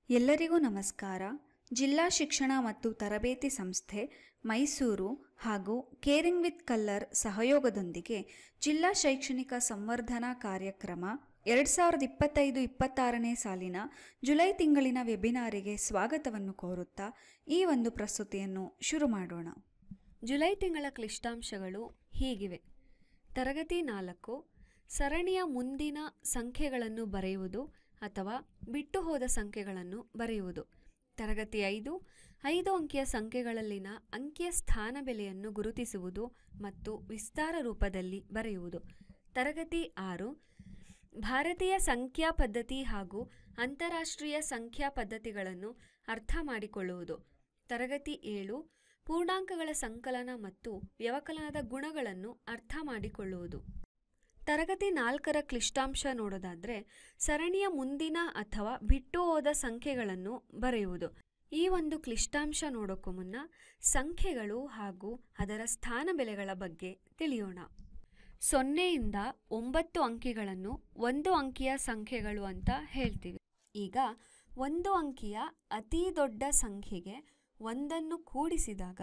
ಎಲ್ಲರಿಗೂ ನಮಸ್ಕಾರ. ಜಿಲ್ಲಾ ಶಿಕ್ಷಣ ಮತ್ತು ತರಬೇತಿ ಸಂಸ್ಥೆ ಮೈಸೂರು ಹಾಗೂ ಕೇರಿಂಗ್ ವಿತ್ ಕಲ್ಲರ್ ಸಹಯೋಗದೊಂದಿಗೆ ಜಿಲ್ಲಾ ಶೈಕ್ಷಣಿಕ ಸಂವರ್ಧನಾ ಕಾರ್ಯಕ್ರಮ 2025-26ನೇ ಸಾಲಿನ ಜುಲೈ ತಿಂಗಳಿನ ವೆಬಿನಾರಿಗೆ ಸ್ವಾಗತವನ್ನು ಕೋರುತ್ತಾ ಈ ಒಂದು ಪ್ರಸ್ತುತಿಯನ್ನು ಶುರು ಮಾಡೋಣ. ಜುಲೈ ತಿಂಗಳ ಕ್ಲಿಷ್ಟಾಂಶಗಳು ಹೀಗಿವೆ. ತರಗತಿ 4 ಸರಣಿಯ ಮುಂದಿನ ಸಂಖ್ಯೆಗಳನ್ನು ಬರೆಯುವುದು ಅಥವಾ ಬಿಟ್ಟು ಹೋದ ಸಂಖ್ಯೆಗಳನ್ನು ಬರೆಯುವುದು. ತರಗತಿ 5 ಅಂಕಿಯ ಸಂಖ್ಯೆಗಳಲ್ಲಿನ ಅಂಕಿಯ ಸ್ಥಾನ ಬೆಲೆಯನ್ನು ಗುರುತಿಸುವುದು ಮತ್ತು ವಿಸ್ತಾರ ರೂಪದಲ್ಲಿ ಬರೆಯುವುದು. ತರಗತಿ 6 ಭಾರತೀಯ ಸಂಖ್ಯಾ ಪದ್ಧತಿ ಹಾಗೂ ಅಂತಾರಾಷ್ಟ್ರೀಯ ಸಂಖ್ಯಾ ಪದ್ಧತಿಗಳನ್ನು ಅರ್ಥ ಮಾಡಿಕೊಳ್ಳುವುದು. ತರಗತಿ 7 ಪೂರ್ಣಾಂಕಗಳ ಸಂಕಲನ ಮತ್ತು ವ್ಯವಕಲನದ ಗುಣಗಳನ್ನು ಅರ್ಥ ಮಾಡಿಕೊಳ್ಳುವುದು. ತರಗತಿ 4ರ ಕ್ಲಿಷ್ಟಾಂಶ ನೋಡೋದಾದರೆ ಸರಣಿಯ ಮುಂದಿನ ಅಥವಾ ಬಿಟ್ಟು ಹೋದ ಸಂಖ್ಯೆಗಳನ್ನು ಬರೆಯುವುದು. ಈ ಒಂದು ಕ್ಲಿಷ್ಟಾಂಶ ನೋಡೋಕ್ಕೂ ಮುನ್ನ ಸಂಖ್ಯೆಗಳು ಹಾಗೂ ಅದರ ಸ್ಥಾನ ಬೆಲೆಗಳ ಬಗ್ಗೆ ತಿಳಿಯೋಣ. 0ಯಿಂದ 9 ಅಂಕಿಗಳನ್ನು 1 ಅಂಕಿಯ ಸಂಖ್ಯೆಗಳು ಅಂತ ಹೇಳ್ತೀವಿ. ಈಗ 1 ಅಂಕಿಯ ಅತಿ ದೊಡ್ಡ ಸಂಖ್ಯೆಗೆ 1ನ್ನು ಕೂಡಿಸಿದಾಗ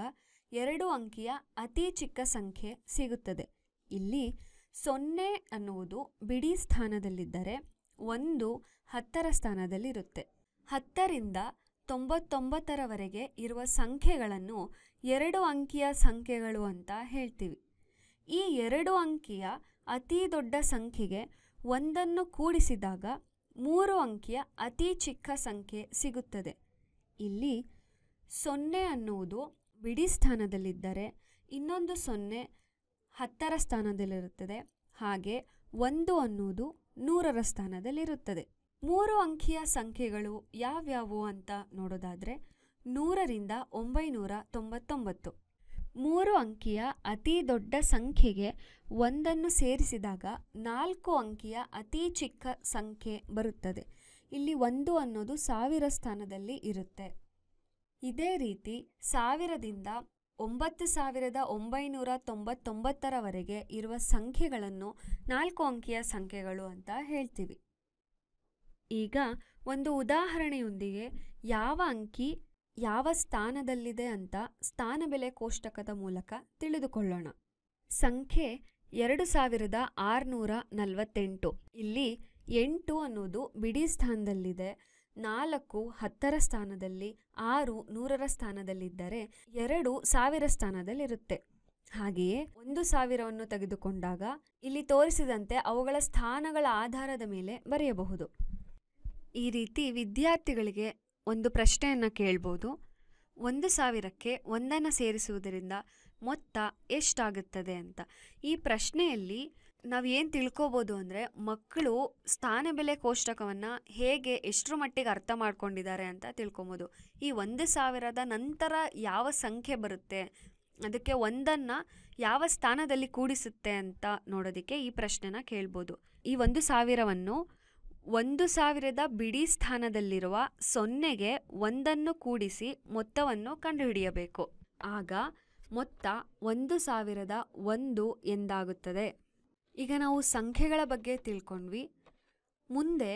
2 ಅಂಕಿಯ ಅತಿ ಚಿಕ್ಕ ಸಂಖ್ಯೆ ಸಿಗುತ್ತದೆ. ಇಲ್ಲಿ 0 ಅನ್ನುವುದು ಬಿಡಿ ಸ್ಥಾನದಲ್ಲಿದ್ದರೆ 1 10ರ ಸ್ಥಾನದಲ್ಲಿರುತ್ತೆ. 10ರಿಂದ 99ರವರೆಗೆ ಇರುವ ಸಂಖ್ಯೆಗಳನ್ನು 2 ಅಂಕಿಯ ಸಂಖ್ಯೆಗಳು ಅಂತ ಹೇಳ್ತೀವಿ. ಈ 2 ಅಂಕಿಯ ಅತಿ ದೊಡ್ಡ ಸಂಖ್ಯೆಗೆ 1ನ್ನು ಕೂಡಿಸಿದಾಗ 3 ಅಂಕಿಯ ಅತಿ ಚಿಕ್ಕ ಸಂಖ್ಯೆ ಸಿಗುತ್ತದೆ. ಇಲ್ಲಿ 0 ಅನ್ನುವುದು ಬಿಡಿ ಸ್ಥಾನದಲ್ಲಿದ್ದರೆ ಇನ್ನೊಂದು 0 10ರ ಸ್ಥಾನದಲ್ಲಿರುತ್ತದೆ. ಹಾಗೆ 1 ಅನ್ನುವುದು 100ರ ಸ್ಥಾನದಲ್ಲಿರುತ್ತದೆ. 3 ಅಂಕಿಯ ಸಂಖ್ಯೆಗಳು ಯಾವ್ಯಾವು ಅಂತ ನೋಡೋದಾದರೆ 100ರಿಂದ 999. 3 ಅಂಕಿಯ ಅತಿ ದೊಡ್ಡ ಸಂಖ್ಯೆಗೆ 1ನ್ನು ಸೇರಿಸಿದಾಗ 4 ಅಂಕಿಯ ಅತಿ ಚಿಕ್ಕ ಸಂಖ್ಯೆ ಬರುತ್ತದೆ. ಇಲ್ಲಿ 1 ಅನ್ನೋದು 1000 ಸ್ಥಾನದಲ್ಲಿ ಇರುತ್ತೆ. ಇದೇ ರೀತಿ 1000ದಿಂದ 9999ರವರೆಗೆ ಇರುವ ಸಂಖ್ಯೆಗಳನ್ನು 4 ಅಂಕಿಯ ಸಂಖ್ಯೆಗಳು ಅಂತ ಹೇಳ್ತೀವಿ. ಈಗ ಒಂದು ಉದಾಹರಣೆಯೊಂದಿಗೆ ಯಾವ ಅಂಕಿ ಯಾವ ಸ್ಥಾನದಲ್ಲಿದೆ ಅಂತ ಸ್ಥಾನ ಬೆಲೆ ಕೋಷ್ಟಕದ ಮೂಲಕ ತಿಳಿದುಕೊಳ್ಳೋಣ. ಸಂಖ್ಯೆ 2648. ಇಲ್ಲಿ 8 ಅನ್ನೋದು ಬಿಡಿ ಸ್ಥಾನದಲ್ಲಿದೆ, 4 10ರ ಸ್ಥಾನದಲ್ಲಿ, 6 100ರ ಸ್ಥಾನದಲ್ಲಿದ್ದರೆ 2 1000 ಸ್ಥಾನದಲ್ಲಿರುತ್ತೆ. ಹಾಗೆಯೇ 1000ವನ್ನು ತೆಗೆದುಕೊಂಡಾಗ ಇಲ್ಲಿ ತೋರಿಸಿದಂತೆ ಅವುಗಳ ಸ್ಥಾನಗಳ ಆಧಾರದ ಮೇಲೆ ಬರೆಯಬಹುದು. ಈ ರೀತಿ ವಿದ್ಯಾರ್ಥಿಗಳಿಗೆ ಒಂದು ಪ್ರಶ್ನೆಯನ್ನು ಕೇಳ್ಬೋದು. 1000ಕ್ಕೆ 1ನ್ನು ಸೇರಿಸುವುದರಿಂದ ಮೊತ್ತ ಎಷ್ಟಾಗುತ್ತದೆ ಅಂತ. ಈ ಪ್ರಶ್ನೆಯಲ್ಲಿ ನಾವು ಏನು ತಿಳ್ಕೊಬೋದು ಅಂದರೆ ಮಕ್ಕಳು ಸ್ಥಾನ ಬೆಲೆ ಕೋಷ್ಟಕವನ್ನು ಹೇಗೆ ಎಷ್ಟರ ಮಟ್ಟಿಗೆ ಅರ್ಥ ಮಾಡ್ಕೊಂಡಿದ್ದಾರೆ ಅಂತ ತಿಳ್ಕೊಬೋದು. ಈ 1000ದ ನಂತರ ಯಾವ ಸಂಖ್ಯೆ ಬರುತ್ತೆ, ಅದಕ್ಕೆ 1ನ್ನು ಯಾವ ಸ್ಥಾನದಲ್ಲಿ ಕೂಡಿಸುತ್ತೆ ಅಂತ ನೋಡೋದಕ್ಕೆ ಈ ಪ್ರಶ್ನೆನ ಕೇಳ್ಬೋದು. ಈ 1000ವನ್ನು 1000ದ ಬಿಡಿ ಸ್ಥಾನದಲ್ಲಿರುವ 0ಗೆ 1ನ್ನು ಕೂಡಿಸಿ ಮೊತ್ತವನ್ನು ಕಂಡುಹಿಡಿಯಬೇಕು. ಆಗ ಮೊತ್ತ 1001 ಎಂದಾಗುತ್ತದೆ. ಈಗ ನಾವು ಸಂಖ್ಯೆಗಳ ಬಗ್ಗೆ ತಿಳ್ಕೊಂಡ್ವಿ. ಮುಂದೆ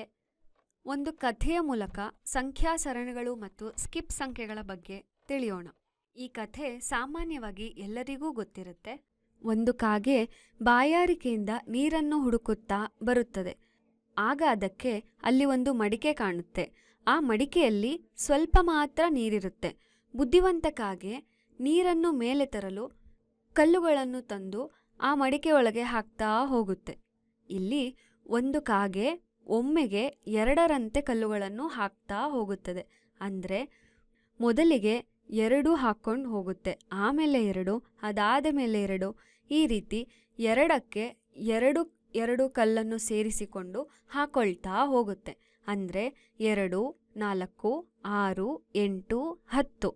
ಒಂದು ಕಥೆಯ ಮೂಲಕ ಸಂಖ್ಯಾ ಸರಣಿಗಳು ಮತ್ತು ಸ್ಕಿಪ್ ಸಂಖ್ಯೆಗಳ ಬಗ್ಗೆ ತಿಳಿಯೋಣ. ಈ ಕಥೆ ಸಾಮಾನ್ಯವಾಗಿ ಎಲ್ಲರಿಗೂ ಗೊತ್ತಿರುತ್ತೆ. ಒಂದು ಕಾಗೆ ಬಾಯಾರಿಕೆಯಿಂದ ನೀರನ್ನು ಹುಡುಕುತ್ತಾ ಬರುತ್ತದೆ. ಆಗ ಅದಕ್ಕೆ ಅಲ್ಲಿ ಒಂದು ಮಡಿಕೆ ಕಾಣುತ್ತೆ. ಆ ಮಡಿಕೆಯಲ್ಲಿ ಸ್ವಲ್ಪ ಮಾತ್ರ ನೀರಿರುತ್ತೆ. ಬುದ್ಧಿವಂತ ಕಾಗೆ ನೀರನ್ನು ಮೇಲೆ ತರಲು ಕಲ್ಲುಗಳನ್ನು ತಂದು ಆ ಮಡಿಕೆ ಒಳಗೆ ಹಾಕ್ತಾ ಹೋಗುತ್ತೆ. ಇಲ್ಲಿ ಒಂದು ಕಾಗೆ ಒಮ್ಮೆಗೆ 2ರಂತೆ ಕಲ್ಲುಗಳನ್ನು ಹಾಕ್ತಾ ಹೋಗುತ್ತದೆ. ಅಂದರೆ ಮೊದಲಿಗೆ 2 ಹಾಕ್ಕೊಂಡು ಹೋಗುತ್ತೆ, ಆಮೇಲೆ 2, ಅದಾದ ಮೇಲೆ 2, ಈ ರೀತಿ 2ಕ್ಕೆ 2 ಕಲ್ಲನ್ನು ಸೇರಿಸಿಕೊಂಡು ಹಾಕೊಳ್ತಾ ಹೋಗುತ್ತೆ. ಅಂದರೆ 2, 4, 6, 8, 10.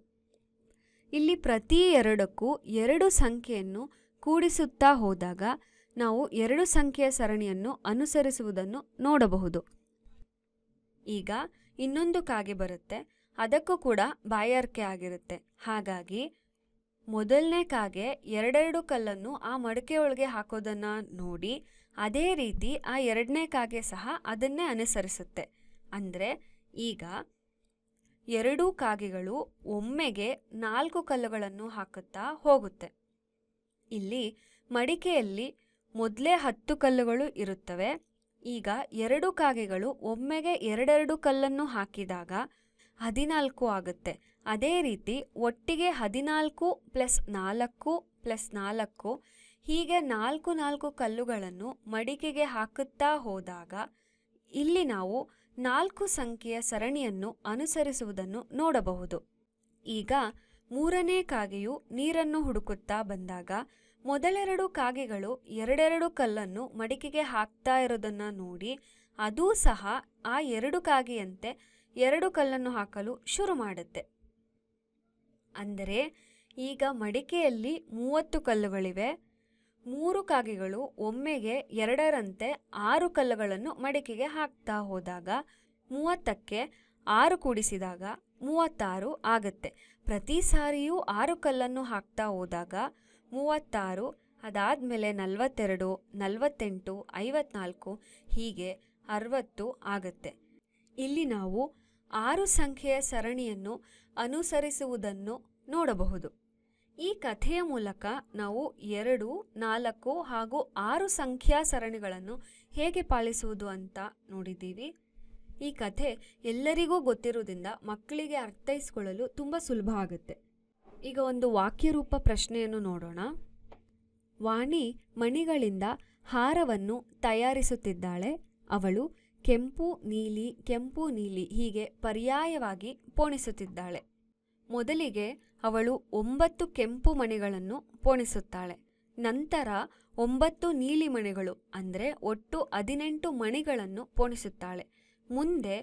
ಇಲ್ಲಿ ಪ್ರತಿ 2ಕ್ಕೂ 2 ಸಂಖ್ಯೆಯನ್ನು ಕೂಡಿಸುತ್ತಾ ಹೋದಾಗ ನಾವು 2 ಸಂಖ್ಯೆಯ ಸರಣಿಯನ್ನು ಅನುಸರಿಸುವುದನ್ನು ನೋಡಬಹುದು. ಈಗ ಇನ್ನೊಂದು ಕಾಗೆ ಬರುತ್ತೆ. ಅದಕ್ಕೂ ಕೂಡ ಬಾಯಾರಿಕೆ ಆಗಿರುತ್ತೆ. ಹಾಗಾಗಿ ಮೊದಲನೇ ಕಾಗೆ 2 ಕಲ್ಲನ್ನು ಆ ಮಡಿಕೆಯೊಳಗೆ ಹಾಕೋದನ್ನು ನೋಡಿ ಅದೇ ರೀತಿ ಆ 2ನೇ ಕಾಗೆ ಸಹ ಅದನ್ನೇ ಅನುಸರಿಸುತ್ತೆ. ಅಂದರೆ ಈಗ ಎರಡೂ ಕಾಗೆಗಳು ಒಮ್ಮೆಗೆ 4 ಕಲ್ಲುಗಳನ್ನು ಹಾಕುತ್ತಾ ಹೋಗುತ್ತೆ. ಇಲ್ಲಿ ಮಡಿಕೆಯಲ್ಲಿ ಮೊದಲೇ 10 ಕಲ್ಲುಗಳು ಇರುತ್ತವೆ. ಈಗ 2 ಕಾಗೆಗಳು ಒಮ್ಮೆಗೆ ಎರಡೆರಡು ಕಲ್ಲನ್ನು ಹಾಕಿದಾಗ 14 ಆಗುತ್ತೆ. ಅದೇ ರೀತಿ ಒಟ್ಟಿಗೆ 14 + 4 + 4 ಹೀಗೆ 4 ಕಲ್ಲುಗಳನ್ನು ಮಡಿಕೆಗೆ ಹಾಕುತ್ತಾ ಹೋದಾಗ ಇಲ್ಲಿ ನಾವು 4 ಸಂಖ್ಯೆಯ ಸರಣಿಯನ್ನು ಅನುಸರಿಸುವುದನ್ನು ನೋಡಬಹುದು. ಈಗ 3ನೇ ಕಾಗೆಯು ನೀರನ್ನು ಹುಡುಕುತ್ತಾ ಬಂದಾಗ ಮೊದಲೆರಡು ಕಾಗೆಗಳು ಎರಡೆರಡು ಕಲ್ಲನ್ನು ಮಡಿಕೆಗೆ ಹಾಕ್ತಾ ಇರೋದನ್ನು ನೋಡಿ ಅದೂ ಸಹ ಆ 2 ಕಾಗೆಯಂತೆ 2 ಕಲ್ಲನ್ನು ಹಾಕಲು ಶುರು ಮಾಡುತ್ತೆ. ಅಂದರೆ ಈಗ ಮಡಿಕೆಯಲ್ಲಿ 30 ಕಲ್ಲುಗಳಿವೆ. 3 ಕಾಗೆಗಳು ಒಮ್ಮೆಗೆ 2ರಂತೆ 6 ಕಲ್ಲುಗಳನ್ನು ಮಡಿಕೆಗೆ ಹಾಕ್ತಾ ಹೋದಾಗ 30ಕ್ಕೆ 6 ಕೂಡಿಸಿದಾಗ 36 ಆಗುತ್ತೆ. ಪ್ರತಿ ಸಾರಿಯೂ 6 ಕಲ್ಲನ್ನು ಹಾಕ್ತಾ ಹೋದಾಗ 36, ಅದಾದಮೇಲೆ 42, 48, 54 ಹೀಗೆ 60 ಆಗುತ್ತೆ. ಇಲ್ಲಿ ನಾವು 6 ಸಂಖ್ಯೆಯ ಸರಣಿಯನ್ನು ಅನುಸರಿಸುವುದನ್ನು ನೋಡಬಹುದು. ಈ ಕಥೆಯ ಮೂಲಕ ನಾವು 2, 4 ಹಾಗೂ 6 ಸಂಖ್ಯಾ ಸರಣಿಗಳನ್ನು ಹೇಗೆ ಪಾಲಿಸುವುದು ಅಂತ ನೋಡಿದ್ದೀವಿ. ಈ ಕಥೆ ಎಲ್ಲರಿಗೂ ಗೊತ್ತಿರುವುದರಿಂದ ಮಕ್ಕಳಿಗೆ ಅರ್ಥೈಸಿಕೊಳ್ಳಲು ತುಂಬ ಸುಲಭ ಆಗುತ್ತೆ. ಈಗ ಒಂದು ವಾಕ್ಯರೂಪ ಪ್ರಶ್ನೆಯನ್ನು ನೋಡೋಣ. ವಾಣಿ ಮಣಿಗಳಿಂದ ಹಾರವನ್ನು ತಯಾರಿಸುತ್ತಿದ್ದಾಳೆ. ಅವಳು ಕೆಂಪು ನೀಲಿ ಕೆಂಪು ನೀಲಿ ಹೀಗೆ ಪರ್ಯಾಯವಾಗಿ ಪೋಣಿಸುತ್ತಿದ್ದಾಳೆ. ಮೊದಲಿಗೆ ಅವಳು 9 ಕೆಂಪು ಮಣಿಗಳನ್ನು ಪೋಣಿಸುತ್ತಾಳೆ. ನಂತರ 9 ನೀಲಿ ಮಣಿಗಳು ಅಂದರೆ ಒಟ್ಟು 18 ಮಣಿಗಳನ್ನು ಪೋಣಿಸುತ್ತಾಳೆ. ಮುಂದೆ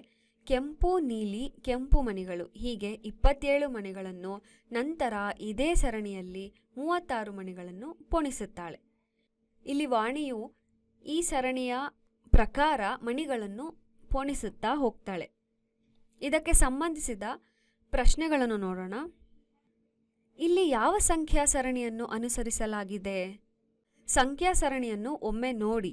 ಕೆಂಪು ನೀಲಿ ಕೆಂಪು ಮಣಿಗಳು ಹೀಗೆ 27 ಮಣಿಗಳನ್ನು, ನಂತರ ಇದೇ ಸರಣಿಯಲ್ಲಿ 36 ಮಣಿಗಳನ್ನು ಪೋಣಿಸುತ್ತಾಳೆ. ಇಲ್ಲಿ ವಾಣಿಯು ಈ ಸರಣಿಯ ಪ್ರಕಾರ ಮಣಿಗಳನ್ನು ಪೋಣಿಸುತ್ತಾ ಹೋಗ್ತಾಳೆ. ಇದಕ್ಕೆ ಸಂಬಂಧಿಸಿದ ಪ್ರಶ್ನೆಗಳನ್ನು ನೋಡೋಣ. ಇಲ್ಲಿ ಯಾವ ಸಂಖ್ಯಾ ಸರಣಿಯನ್ನು ಅನುಸರಿಸಲಾಗಿದೆ? ಸಂಖ್ಯಾ ಸರಣಿಯನ್ನು ಒಮ್ಮೆ ನೋಡಿ.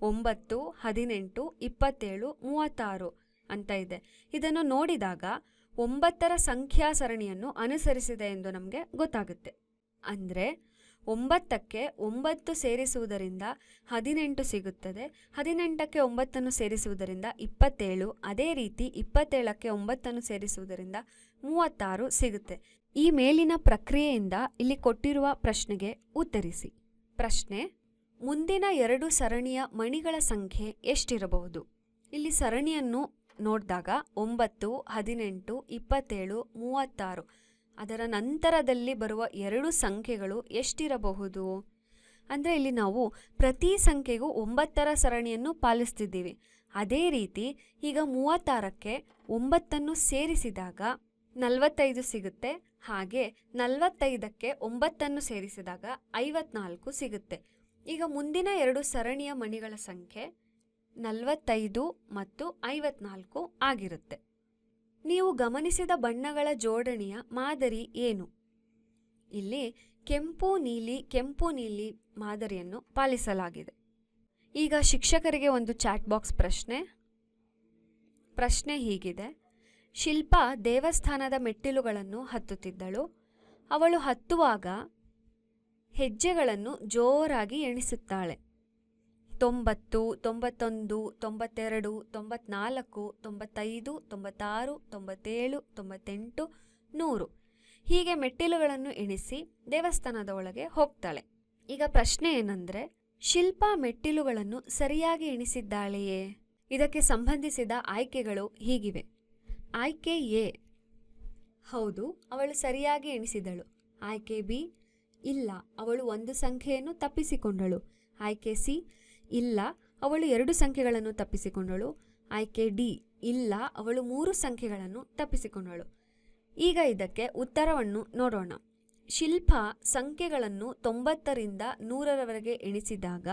9, 18, 27, 36 ಅಂತ ಇದೆ. ಇದನ್ನು ನೋಡಿದಾಗ 9ರ ಸಂಖ್ಯಾ ಸರಣಿಯನ್ನು ಅನುಸರಿಸಿದೆ ಎಂದು ನಮಗೆ ಗೊತ್ತಾಗುತ್ತೆ. ಅಂದರೆ 9ಕ್ಕೆ 9 ಸೇರಿಸುವುದರಿಂದ 18 ಸಿಗುತ್ತದೆ. 18ಕ್ಕೆ 9 ಸೇರಿಸುವುದರಿಂದ 27. ಅದೇ ರೀತಿ 27ಕ್ಕೆ 9 ಸೇರಿಸುವುದರಿಂದ 36 ಸಿಗುತ್ತೆ. ಈ ಮೇಲಿನ ಪ್ರಕ್ರಿಯೆಯಿಂದ ಇಲ್ಲಿ ಕೊಟ್ಟಿರುವ ಪ್ರಶ್ನೆಗೆ ಉತ್ತರಿಸಿ. ಪ್ರಶ್ನೆ: ಮುಂದಿನ 2 ಸರಣಿಯ ಮಣಿಗಳ ಸಂಖ್ಯೆ ಎಷ್ಟಿರಬಹುದು? ಇಲ್ಲಿ ಸರಣಿಯನ್ನು ನೋಡಿದಾಗ 9, 18, 27, 36 ಅದರ ನಂತರದಲ್ಲಿ ಬರುವ 2 ಸಂಖ್ಯೆಗಳು ಎಷ್ಟಿರಬಹುದು? ಅಂದರೆ ಇಲ್ಲಿ ನಾವು ಪ್ರತಿ ಸಂಖ್ಯೆಗೂ 9ರ ಸರಣಿಯನ್ನು ಪಾಲಿಸ್ತಿದ್ದೀವಿ. ಅದೇ ರೀತಿ ಈಗ 36ಕ್ಕೆ 9 ಸೇರಿಸಿದಾಗ 45 ಸಿಗುತ್ತೆ. ಹಾಗೆ 45ಕ್ಕೆ 9 ಸೇರಿಸಿದಾಗ 54 ಸಿಗುತ್ತೆ. ಈಗ ಮುಂದಿನ 2 ಸರಣಿಯ ಮಣಿಗಳ ಸಂಖ್ಯೆ 45 ಮತ್ತು 54 ಆಗಿರುತ್ತೆ. ನೀವು ಗಮನಿಸಿದ ಬಣ್ಣಗಳ ಜೋಡಣೆಯ ಮಾದರಿ ಏನು? ಇಲ್ಲಿ ಕೆಂಪು ನೀಲಿ ಮಾದರಿಯನ್ನು ಪಾಲಿಸಲಾಗಿದೆ. ಈಗ ಶಿಕ್ಷಕರಿಗೆ ಒಂದು ಚಾಟ್ ಬಾಕ್ಸ್ ಪ್ರಶ್ನೆ ಹೀಗಿದೆ: ಶಿಲ್ಪಾ ದೇವಸ್ಥಾನದ ಮೆಟ್ಟಿಲುಗಳನ್ನು ಹತ್ತುತ್ತಿದ್ದಳು. ಅವಳು ಹತ್ತುವಾಗ ಹೆಜ್ಜೆಗಳನ್ನು ಜೋರಾಗಿ ಎಣಿಸುತ್ತಾಳೆ. 90, 91, 92, 94, 95, 96, 97, 98, 100 ಹೀಗೆ ಮೆಟ್ಟಿಲುಗಳನ್ನು ಎಣಿಸಿ ದೇವಸ್ಥಾನದ ಒಳಗೆ ಹೋಗ್ತಾಳೆ. ಈಗ ಪ್ರಶ್ನೆ ಏನಂದರೆ, ಶಿಲ್ಪಾ ಮೆಟ್ಟಿಲುಗಳನ್ನು ಸರಿಯಾಗಿ ಎಣಿಸಿದ್ದಾಳೆಯೇ? ಇದಕ್ಕೆ ಸಂಬಂಧಿಸಿದ ಆಯ್ಕೆಗಳು ಹೀಗಿವೆ. ಆಯ್ಕೆ ಎ: ಹೌದು, ಅವಳು ಸರಿಯಾಗಿ ಎಣಿಸಿದಳು. ಆಯ್ಕೆ ಬಿ: ಇಲ್ಲ, ಅವಳು ಒಂದು ಸಂಖ್ಯೆಯನ್ನು ತಪ್ಪಿಸಿಕೊಂಡಳು. ಆಯ್ಕೆ ಸಿ: ಇಲ್ಲ, ಅವಳು 2 ಸಂಖ್ಯೆಗಳನ್ನು ತಪ್ಪಿಸಿಕೊಂಡಳು. ಆಯ್ಕೆ ಡಿ: ಇಲ್ಲ, ಅವಳು 3 ಸಂಖ್ಯೆಗಳನ್ನು ತಪ್ಪಿಸಿಕೊಂಡಳು. ಈಗ ಇದಕ್ಕೆ ಉತ್ತರವನ್ನು ನೋಡೋಣ. ಶಿಲ್ಪಾ ಸಂಖ್ಯೆಗಳನ್ನು 90ರಿಂದ 100ರವರೆಗೆ ಎಣಿಸಿದಾಗ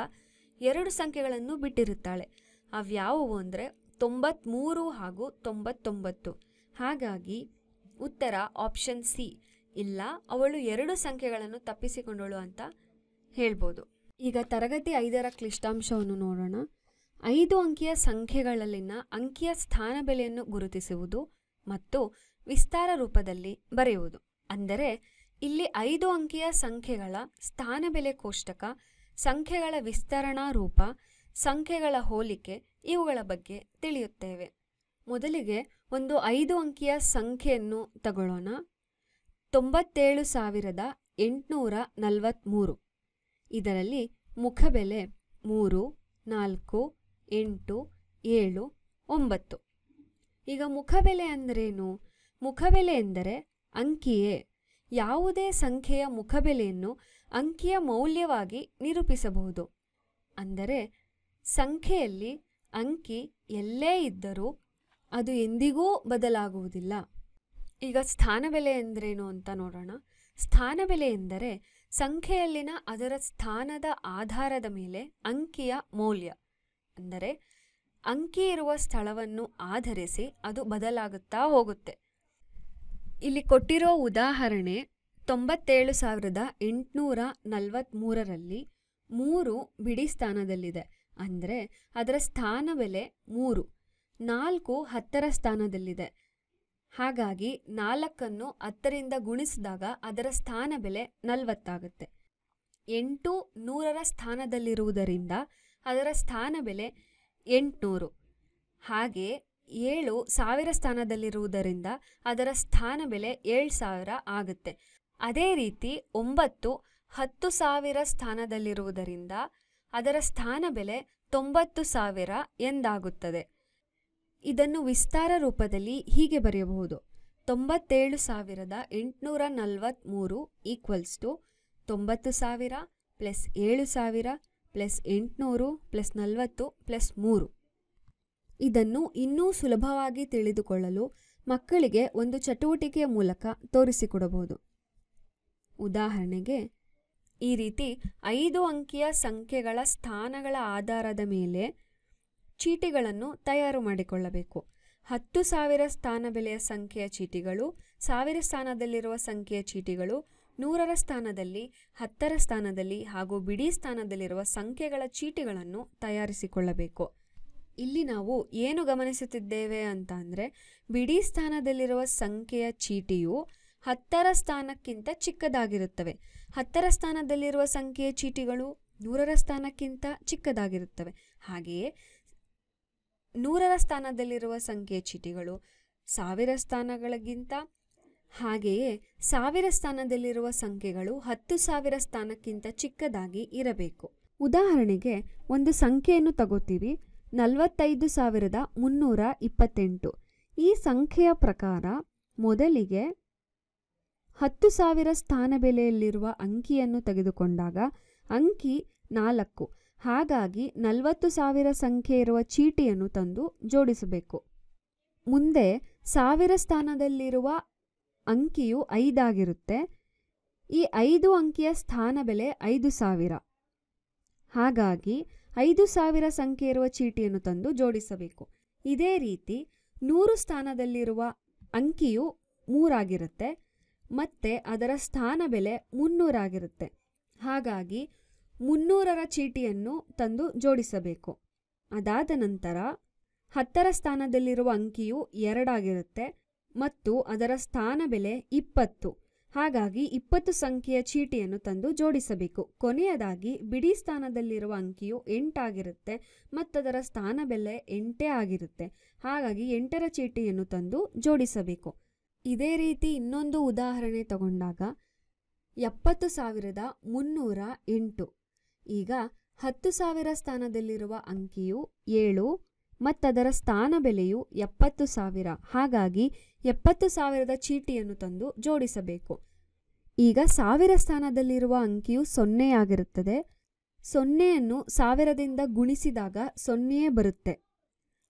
2 ಸಂಖ್ಯೆಗಳನ್ನು ಬಿಟ್ಟಿರುತ್ತಾಳೆ. ಅವ್ಯಾವುವು ಅಂದರೆ 93 ಹಾಗೂ 99. ಹಾಗಾಗಿ ಉತ್ತರ ಆಪ್ಷನ್ ಸಿ, ಇಲ್ಲ, ಅವಳು 2 ಸಂಖ್ಯೆಗಳನ್ನು ತಪ್ಪಿಸಿಕೊಂಡಳು ಅಂತ ಹೇಳ್ಬೋದು. ಈಗ ತರಗತಿ 5ರ ಕ್ಲಿಷ್ಟಾಂಶವನ್ನು ನೋಡೋಣ. 5 ಅಂಕಿಯ ಸಂಖ್ಯೆಗಳಲ್ಲಿನ ಅಂಕಿಯ ಸ್ಥಾನ ಬೆಲೆಯನ್ನು ಗುರುತಿಸುವುದು ಮತ್ತು ವಿಸ್ತಾರ ರೂಪದಲ್ಲಿ ಬರೆಯುವುದು. ಅಂದರೆ ಇಲ್ಲಿ 5 ಅಂಕಿಯ ಸಂಖ್ಯೆಗಳ ಸ್ಥಾನಬೆಲೆ ಕೋಷ್ಟಕ, ಸಂಖ್ಯೆಗಳ ವಿಸ್ತರಣಾ ರೂಪ, ಸಂಖ್ಯೆಗಳ ಹೋಲಿಕೆ ಇವುಗಳ ಬಗ್ಗೆ ತಿಳಿಯುತ್ತೇವೆ. ಮೊದಲಿಗೆ ಒಂದು 5 ಅಂಕಿಯ ಸಂಖ್ಯೆಯನ್ನು ತಗೊಳ್ಳೋಣ. 97,843. ಇದರಲ್ಲಿ ಮುಖಬೆಲೆ 3, 4, 8, 7, 9. ಈಗ ಮುಖಬೆಲೆ ಅಂದರೇನು? ಮುಖಬೆಲೆ ಎಂದರೆ ಅಂಕಿಯೇ. ಯಾವುದೇ ಸಂಖ್ಯೆಯ ಮುಖಬೆಲೆಯನ್ನು ಅಂಕಿಯ ಮೌಲ್ಯವಾಗಿ ನಿರೂಪಿಸಬಹುದು. ಅಂದರೆ ಸಂಖ್ಯೆಯಲ್ಲಿ ಅಂಕಿ ಎಲ್ಲೇ ಇದ್ದರೂ ಅದು ಎಂದಿಗೂ ಬದಲಾಗುವುದಿಲ್ಲ. ಈಗ ಸ್ಥಾನಬೆಲೆ ಎಂದರೇನು ಅಂತ ನೋಡೋಣ. ಸ್ಥಾನಬೆಲೆ ಎಂದರೆ ಸಂಖ್ಯೆಯಲ್ಲಿನ ಅದರ ಸ್ಥಾನದ ಆಧಾರದ ಮೇಲೆ ಅಂಕಿಯ ಮೌಲ್ಯ. ಅಂದರೆ ಅಂಕಿ ಇರುವ ಸ್ಥಳವನ್ನು ಆಧರಿಸಿ ಅದು ಬದಲಾಗುತ್ತಾ ಹೋಗುತ್ತೆ. ಇಲ್ಲಿ ಕೊಟ್ಟಿರೋ ಉದಾಹರಣೆ 97,843ರಲ್ಲಿ 3 ಬಿಡಿ ಸ್ಥಾನದಲ್ಲಿದೆ. ಅಂದರೆ ಅದರ ಸ್ಥಾನಬೆಲೆ 3. 4 10ರ ಸ್ಥಾನದಲ್ಲಿದೆ. ಹಾಗಾಗಿ 4ಅನ್ನು 10ರಿಂದ ಗುಣಿಸಿದಾಗ ಅದರ ಸ್ಥಾನಬೆಲೆ 40 ಆಗುತ್ತೆ. 8 100ರ ಸ್ಥಾನದಲ್ಲಿರುವುದರಿಂದ ಅದರ ಸ್ಥಾನಬೆಲೆ 800. ಹಾಗೆ 7 1000 ಸ್ಥಾನದಲ್ಲಿರುವುದರಿಂದ ಅದರ ಸ್ಥಾನಬೆಲೆ 7000 ಆಗುತ್ತೆ. ಅದೇ ರೀತಿ 9 10,000 ಸ್ಥಾನದಲ್ಲಿರುವುದರಿಂದ ಅದರ ಸ್ಥಾನಬೆಲೆ 90,000 ಎಂದಾಗುತ್ತದೆ. ಇದನ್ನು ವಿಸ್ತಾರ ರೂಪದಲ್ಲಿ ಹೀಗೆ ಬರೆಯಬಹುದು. 97,843 = 90,000 + 7,000 + 800 + 40 + 3. ಇದನ್ನು ಇನ್ನೂ ಸುಲಭವಾಗಿ ತಿಳಿದುಕೊಳ್ಳಲು ಮಕ್ಕಳಿಗೆ ಒಂದು ಚಟುವಟಿಕೆಯ ಮೂಲಕ ತೋರಿಸಿಕೊಡಬಹುದು. ಉದಾಹರಣೆಗೆ ಈ ರೀತಿ 5 ಅಂಕಿಯ ಸಂಖ್ಯೆಗಳ ಸ್ಥಾನಗಳ ಆಧಾರದ ಮೇಲೆ ಚೀಟಿಗಳನ್ನು ತಯಾರು ಮಾಡಿಕೊಳ್ಳಬೇಕು. 10,000 ಸ್ಥಾನಬೆಲೆಯ ಸಂಖ್ಯೆಯ ಚೀಟಿಗಳು, 1000 ಸ್ಥಾನದಲ್ಲಿರುವ ಸಂಖ್ಯೆಯ ಚೀಟಿಗಳು, 100ರ ಸ್ಥಾನದಲ್ಲಿ, 10ರ ಸ್ಥಾನದಲ್ಲಿ ಹಾಗೂ ಬಿಡಿ ಸ್ಥಾನದಲ್ಲಿರುವ ಸಂಖ್ಯೆಗಳ ಚೀಟಿಗಳನ್ನು ತಯಾರಿಸಿಕೊಳ್ಳಬೇಕು. ಇಲ್ಲಿ ನಾವು ಏನು ಗಮನಿಸುತ್ತಿದ್ದೇವೆ ಅಂತ ಅಂದರೆ, ಬಿಡಿ ಸ್ಥಾನದಲ್ಲಿರುವ ಸಂಖ್ಯೆಯ ಚೀಟಿಯು 10ರ ಸ್ಥಾನಕ್ಕಿಂತ ಚಿಕ್ಕದಾಗಿರುತ್ತವೆ. 10ರ ಸ್ಥಾನದಲ್ಲಿರುವ ಸಂಖ್ಯೆಯ ಚೀಟಿಗಳು 100ರ ಸ್ಥಾನಕ್ಕಿಂತ ಚಿಕ್ಕದಾಗಿರುತ್ತವೆ. ಹಾಗೆಯೇ 100ರ ಸ್ಥಾನದಲ್ಲಿರುವ ಸಂಖ್ಯೆಯ ಚೀಟಿಗಳು 1000 ಸ್ಥಾನಗಳಿಗಿಂತ, ಹಾಗೆಯೇ 1000 ಸ್ಥಾನದಲ್ಲಿರುವ ಸಂಖ್ಯೆಗಳು 10,000 ಸ್ಥಾನಕ್ಕಿಂತ ಚಿಕ್ಕದಾಗಿ ಇರಬೇಕು. ಉದಾಹರಣೆಗೆ ಒಂದು ಸಂಖ್ಯೆಯನ್ನು ತಗೋತೀವಿ, 45,328. ಈ ಸಂಖ್ಯೆಯ ಪ್ರಕಾರ ಮೊದಲಿಗೆ 10,000 ಸ್ಥಾನಬೆಲೆಯಲ್ಲಿರುವ ಅಂಕಿಯನ್ನು ತೆಗೆದುಕೊಂಡಾಗ ಅಂಕಿ 4. ಹಾಗಾಗಿ 40,000 ಸಂಖ್ಯೆ ಇರುವ ಚೀಟಿಯನ್ನು ತಂದು ಜೋಡಿಸಬೇಕು. ಮುಂದೆ 1000 ಸ್ಥಾನದಲ್ಲಿರುವ ಅಂಕಿಯು 5 ಆಗಿರುತ್ತೆ. ಈ 5 ಅಂಕಿಯ ಸ್ಥಾನಬೆಲೆ 5,000. ಹಾಗಾಗಿ 5,000 ಸಂಖ್ಯೆ ಇರುವ ಚೀಟಿಯನ್ನು ತಂದು ಜೋಡಿಸಬೇಕು. ಇದೇ ರೀತಿ 100 ಸ್ಥಾನದಲ್ಲಿರುವ ಅಂಕಿಯು 3 ಆಗಿರುತ್ತೆ ಮತ್ತು ಅದರ ಸ್ಥಾನಬೆಲೆ 300 ಆಗಿರುತ್ತೆ. ಹಾಗಾಗಿ 300ರ ಚೀಟಿಯನ್ನು ತಂದು ಜೋಡಿಸಬೇಕು. ಅದಾದ ನಂತರ 10ರ ಸ್ಥಾನದಲ್ಲಿರುವ ಅಂಕಿಯು 2 ಆಗಿರುತ್ತೆ ಮತ್ತು ಅದರ ಸ್ಥಾನಬೆಲೆ 20. ಹಾಗಾಗಿ 20 ಸಂಖ್ಯೆಯ ಚೀಟಿಯನ್ನು ತಂದು ಜೋಡಿಸಬೇಕು. ಕೊನೆಯದಾಗಿ ಬಿಡಿ ಸ್ಥಾನದಲ್ಲಿರುವ ಅಂಕಿಯು 8 ಆಗಿರುತ್ತೆ ಮತ್ತು ಅದರ ಸ್ಥಾನಬೆಲೆ 8 ಆಗಿರುತ್ತೆ. ಹಾಗಾಗಿ 8ರ ಚೀಟಿಯನ್ನು ತಂದು ಜೋಡಿಸಬೇಕು. ಇದೇ ರೀತಿ ಇನ್ನೊಂದು ಉದಾಹರಣೆ ತಗೊಂಡಾಗ 70,308. ಈಗ 10,000 ಸ್ಥಾನದಲ್ಲಿರುವ ಅಂಕಿಯು 7 ಮತ್ತು ಅದರ ಸ್ಥಾನಬೆಲೆಯು 70,000. ಹಾಗಾಗಿ 70,000ದ ಚೀಟಿಯನ್ನು ತಂದು ಜೋಡಿಸಬೇಕು. ಈಗ 1000 ಸ್ಥಾನದಲ್ಲಿರುವ ಅಂಕಿಯು 0 ಆಗಿರುತ್ತದೆ. 0ಯನ್ನು 1000ದಿಂದ ಗುಣಿಸಿದಾಗ 0 ಬರುತ್ತೆ.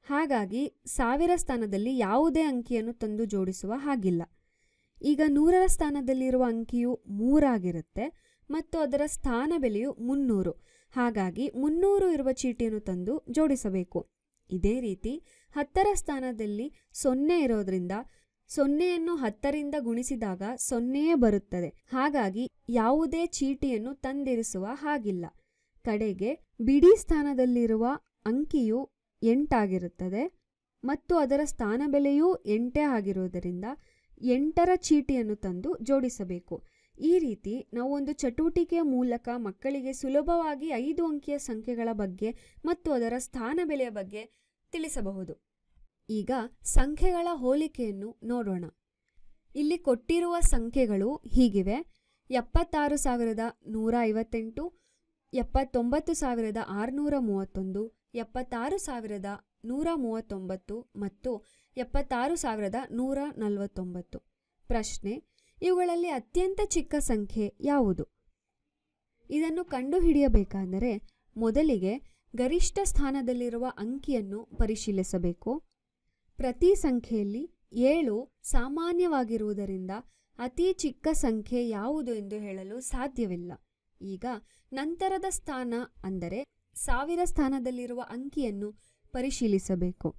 ಹಾಗಾಗಿ 1000 ಸ್ಥಾನದಲ್ಲಿ ಯಾವುದೇ ಅಂಕಿಯನ್ನು ತಂದು ಜೋಡಿಸುವ ಹಾಗಿಲ್ಲ. ಈಗ 100ರ ಸ್ಥಾನದಲ್ಲಿರುವ ಅಂಕಿಯು 3 ಆಗಿರುತ್ತೆ ಮತ್ತು ಅದರ ಸ್ಥಾನಬೆಲೆಯು 300. ಹಾಗಾಗಿ 300 ಇರುವ ಚೀಟಿಯನ್ನು ತಂದು ಜೋಡಿಸಬೇಕು. ಇದೇ ರೀತಿ 10ರ ಸ್ಥಾನದಲ್ಲಿ 0 ಇರೋದ್ರಿಂದ 0ಯನ್ನು 10ರಿಂದ ಗುಣಿಸಿದಾಗ 0 ಬರುತ್ತದೆ. ಹಾಗಾಗಿ ಯಾವುದೇ ಚೀಟಿಯನ್ನು ತಂದಿರಿಸುವ ಹಾಗಿಲ್ಲ. ಕಡೆಗೆ ಬಿಡಿ ಸ್ಥಾನದಲ್ಲಿರುವ ಅಂಕಿಯು 8 ಆಗಿರುತ್ತದೆ ಮತ್ತು ಅದರ ಸ್ಥಾನ ಬೆಲೆಯೂ 8 ಆಗಿರುವುದರಿಂದ 8ರ ಚೀಟಿಯನ್ನು ತಂದು ಜೋಡಿಸಬೇಕು. ಈ ರೀತಿ ನಾವು ಒಂದು ಚಟುವಟಿಕೆಯ ಮೂಲಕ ಮಕ್ಕಳಿಗೆ ಸುಲಭವಾಗಿ 5 ಅಂಕಿಯ ಸಂಖ್ಯೆಗಳ ಬಗ್ಗೆ ಮತ್ತು ಅದರ ಸ್ಥಾನ ಬೆಲೆಯ ಬಗ್ಗೆ ತಿಳಿಸಬಹುದು. ಈಗ ಸಂಖ್ಯೆಗಳ ಹೋಲಿಕೆಯನ್ನು ನೋಡೋಣ. ಇಲ್ಲಿ ಕೊಟ್ಟಿರುವ ಸಂಖ್ಯೆಗಳು ಹೀಗಿವೆ: 76,158, 79,631, 76,139 ಮತ್ತು 76,149. ಪ್ರಶ್ನೆ: ಇವುಗಳಲ್ಲಿ ಅತ್ಯಂತ ಚಿಕ್ಕ ಸಂಖ್ಯೆ ಯಾವುದು? ಇದನ್ನು ಕಂಡುಹಿಡಿಯಬೇಕಾದರೆ ಮೊದಲಿಗೆ ಗರಿಷ್ಠ ಸ್ಥಾನದಲ್ಲಿರುವ ಅಂಕಿಯನ್ನು ಪರಿಶೀಲಿಸಬೇಕು. ಪ್ರತಿ ಸಂಖ್ಯೆಯಲ್ಲಿ 7 ಸಾಮಾನ್ಯವಾಗಿರುವುದರಿಂದ ಅತಿ ಚಿಕ್ಕ ಸಂಖ್ಯೆ ಯಾವುದು ಎಂದು ಹೇಳಲು ಸಾಧ್ಯವಿಲ್ಲ. ಈಗ ನಂತರದ ಸ್ಥಾನ ಅಂದರೆ 1000 ಸ್ಥಾನದಲ್ಲಿರುವ ಅಂಕಿಯನ್ನು ಪರಿಶೀಲಿಸಬೇಕು.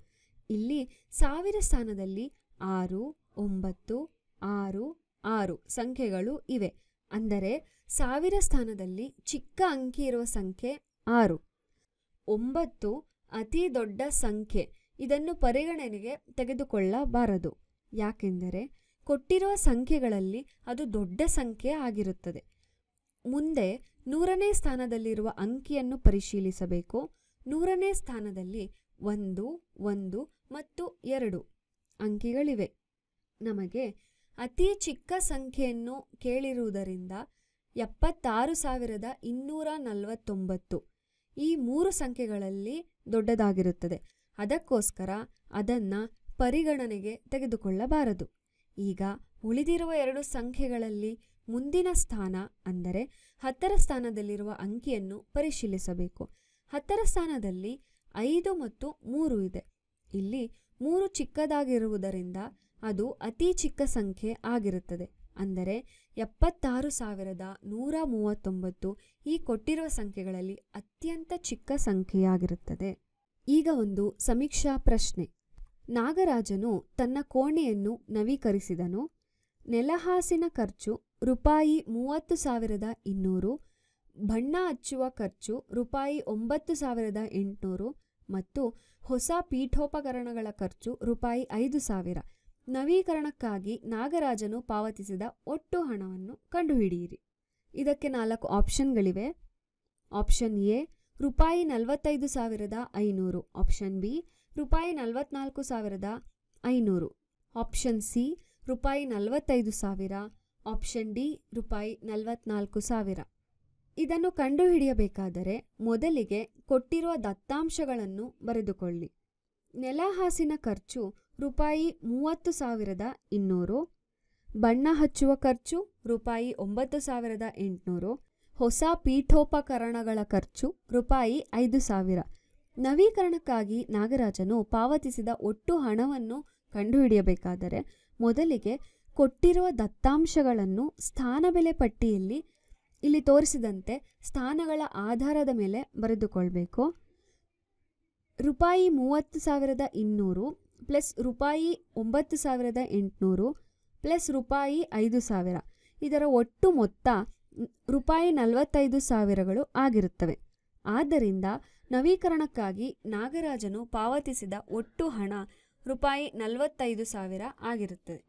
ಇಲ್ಲಿ 1000 ಸ್ಥಾನದಲ್ಲಿ 6, 9, 6, 6 ಸಂಖ್ಯೆಗಳು ಇವೆ. ಅಂದರೆ 1000 ಸ್ಥಾನದಲ್ಲಿ ಚಿಕ್ಕ ಅಂಕಿ ಇರುವ ಸಂಖ್ಯೆ 6. 9 ಅತಿ ದೊಡ್ಡ ಸಂಖ್ಯೆ. ಇದನ್ನು ಪರಿಗಣನೆಗೆ ತೆಗೆದುಕೊಳ್ಳಬಾರದು. ಯಾಕೆಂದರೆ ಕೊಟ್ಟಿರುವ ಸಂಖ್ಯೆಗಳಲ್ಲಿ ಅದು ದೊಡ್ಡ ಸಂಖ್ಯೆ ಆಗಿರುತ್ತದೆ. ಮುಂದೆ 100ನೇ ಸ್ಥಾನದಲ್ಲಿರುವ ಅಂಕಿಯನ್ನು ಪರಿಶೀಲಿಸಬೇಕು. 100ನೇ ಸ್ಥಾನದಲ್ಲಿ 1, 1 ಮತ್ತು 2 ಅಂಕಿಗಳಿವೆ. ನಮಗೆ ಅತಿ ಚಿಕ್ಕ ಸಂಖ್ಯೆಯನ್ನು ಕೇಳಿರುವುದರಿಂದ 76,249 ಈ 3 ಸಂಖ್ಯೆಗಳಲ್ಲಿ ದೊಡ್ಡದಾಗಿರುತ್ತದೆ. ಅದಕ್ಕೋಸ್ಕರ ಅದನ್ನು ಪರಿಗಣನೆಗೆ ತೆಗೆದುಕೊಳ್ಳಬಾರದು. ಈಗ ಉಳಿದಿರುವ 2 ಸಂಖ್ಯೆಗಳಲ್ಲಿ ಮುಂದಿನ ಸ್ಥಾನ ಅಂದರೆ 10ರ ಸ್ಥಾನದಲ್ಲಿರುವ ಅಂಕಿಯನ್ನು ಪರಿಶೀಲಿಸಬೇಕು. 10ರ ಸ್ಥಾನದಲ್ಲಿ 5 ಮತ್ತು 3 ಇದೆ. ಇಲ್ಲಿ 3 ಚಿಕ್ಕದಾಗಿರುವುದರಿಂದ ಅದು ಅತಿ ಚಿಕ್ಕ ಸಂಖ್ಯೆ ಆಗಿರುತ್ತದೆ. ಅಂದರೆ 76,139 ಈ ಕೊಟ್ಟಿರುವ ಸಂಖ್ಯೆಗಳಲ್ಲಿ ಅತ್ಯಂತ ಚಿಕ್ಕ ಸಂಖ್ಯೆಯಾಗಿರುತ್ತದೆ. ಈಗ ಒಂದು ಸಮೀಕ್ಷಾ ಪ್ರಶ್ನೆ. ನಾಗರಾಜನು ತನ್ನ ಕೋಣೆಯನ್ನು ನವೀಕರಿಸಿದನು. ನೆಲಹಾಸಿನ ಖರ್ಚು ರೂಪಾಯಿ 30,200, ಬಣ್ಣ ಹಚ್ಚುವ ಖರ್ಚು ರೂಪಾಯಿ 9,800 ಮತ್ತು ಹೊಸ ಪೀಠೋಪಕರಣಗಳ ಖರ್ಚು ರೂಪಾಯಿ 5,000. ನವೀಕರಣಕ್ಕಾಗಿ ನಾಗರಾಜನು ಪಾವತಿಸಿದ ಒಟ್ಟು ಹಣವನ್ನು ಕಂಡುಹಿಡಿಯಿರಿ. ಇದಕ್ಕೆ 4 ಆಪ್ಷನ್ಗಳಿವೆ. ಆಪ್ಷನ್ ಎ ರೂಪಾಯಿ 45,500, ಆಪ್ಷನ್ ಬಿ ರೂಪಾಯಿ 44,500, ಆಪ್ಷನ್ ಸಿ ರೂಪಾಯಿ 45,000, ಆಪ್ಷನ್ ಡಿ ರೂಪಾಯಿ 44,000. ಇದನ್ನು ಕಂಡುಹಿಡಿಯಬೇಕಾದರೆ ಮೊದಲಿಗೆ ಕೊಟ್ಟಿರುವ ದತ್ತಾಂಶಗಳನ್ನು ಬರೆದುಕೊಳ್ಳಿ. ನೆಲಹಾಸಿನ ಖರ್ಚು ರೂಪಾಯಿ 30,200, ಬಣ್ಣ ಹಚ್ಚುವ ಖರ್ಚು ರೂಪಾಯಿ 9,800, ಹೊಸ ಪೀಠೋಪಕರಣಗಳ ಖರ್ಚು ರೂಪಾಯಿ 5,000. ನವೀಕರಣಕ್ಕಾಗಿ ನಾಗರಾಜನು ಪಾವತಿಸಿದ ಒಟ್ಟು ಹಣವನ್ನು ಕಂಡುಹಿಡಿಯಬೇಕಾದರೆ ಮೊದಲಿಗೆ ಕೊಟ್ಟಿರುವ ದತ್ತಾಂಶಗಳನ್ನು ಸ್ಥಾನಬೆಲೆ ಪಟ್ಟಿಯಲ್ಲಿ ಇಲ್ಲಿ ತೋರಿಸಿದಂತೆ ಸ್ಥಾನಗಳ ಆಧಾರದ ಮೇಲೆ ಬರೆದುಕೊಳ್ಬೇಕು. ರೂಪಾಯಿ 30,200 ಪ್ಲಸ್ ರೂಪಾಯಿ 9,800 ಪ್ಲಸ್ ರೂಪಾಯಿ 5,000 ಇದರ ಒಟ್ಟು ಮೊತ್ತ ರೂಪಾಯಿ 45,000ಗಳು ಆಗಿರುತ್ತವೆ. ಆದ್ದರಿಂದ ನವೀಕರಣಕ್ಕಾಗಿ ನಾಗರಾಜನು ಪಾವತಿಸಿದ ಒಟ್ಟು ಹಣ ರೂಪಾಯಿ 45,000 ಆಗಿರುತ್ತದೆ.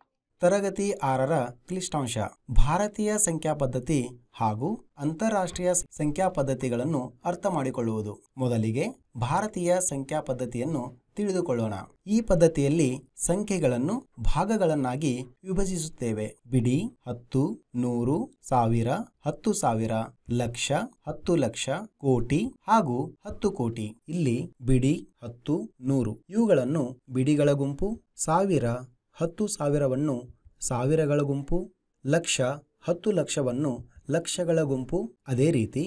ತರಗತಿ 6ರ ಕ್ಲಿಷ್ಟಾಂಶ: ಭಾರತೀಯ ಸಂಖ್ಯಾ ಪದ್ಧತಿ ಹಾಗೂ ಅಂತಾರಾಷ್ಟ್ರೀಯ ಸಂಖ್ಯಾ ಪದ್ಧತಿಗಳನ್ನು ಅರ್ಥ ಮಾಡಿಕೊಳ್ಳುವುದು. ಮೊದಲಿಗೆ ಭಾರತೀಯ ಸಂಖ್ಯಾ ಪದ್ಧತಿಯನ್ನು ತಿಳಿದುಕೊಳ್ಳೋಣ. ಈ ಪದ್ಧತಿಯಲ್ಲಿ ಸಂಖ್ಯೆಗಳನ್ನು ಭಾಗಗಳನ್ನಾಗಿ ವಿಭಜಿಸುತ್ತೇವೆ. ಬಿಡಿ, 10, 100, 1000, 10,000, ಲಕ್ಷ, 10 ಲಕ್ಷ, ಕೋಟಿ ಹಾಗೂ 10 ಕೋಟಿ. ಇಲ್ಲಿ ಬಿಡಿ, 10, 100 ಇವುಗಳನ್ನು ಬಿಡಿಗಳ ಗುಂಪು, 1000, 10,000ವನ್ನು ಸಾವಿರಗಳ ಗುಂಪು, ಲಕ್ಷ, 10 ಲಕ್ಷವನ್ನು ಲಕ್ಷಗಳ ಗುಂಪು, ಅದೇ ರೀತಿ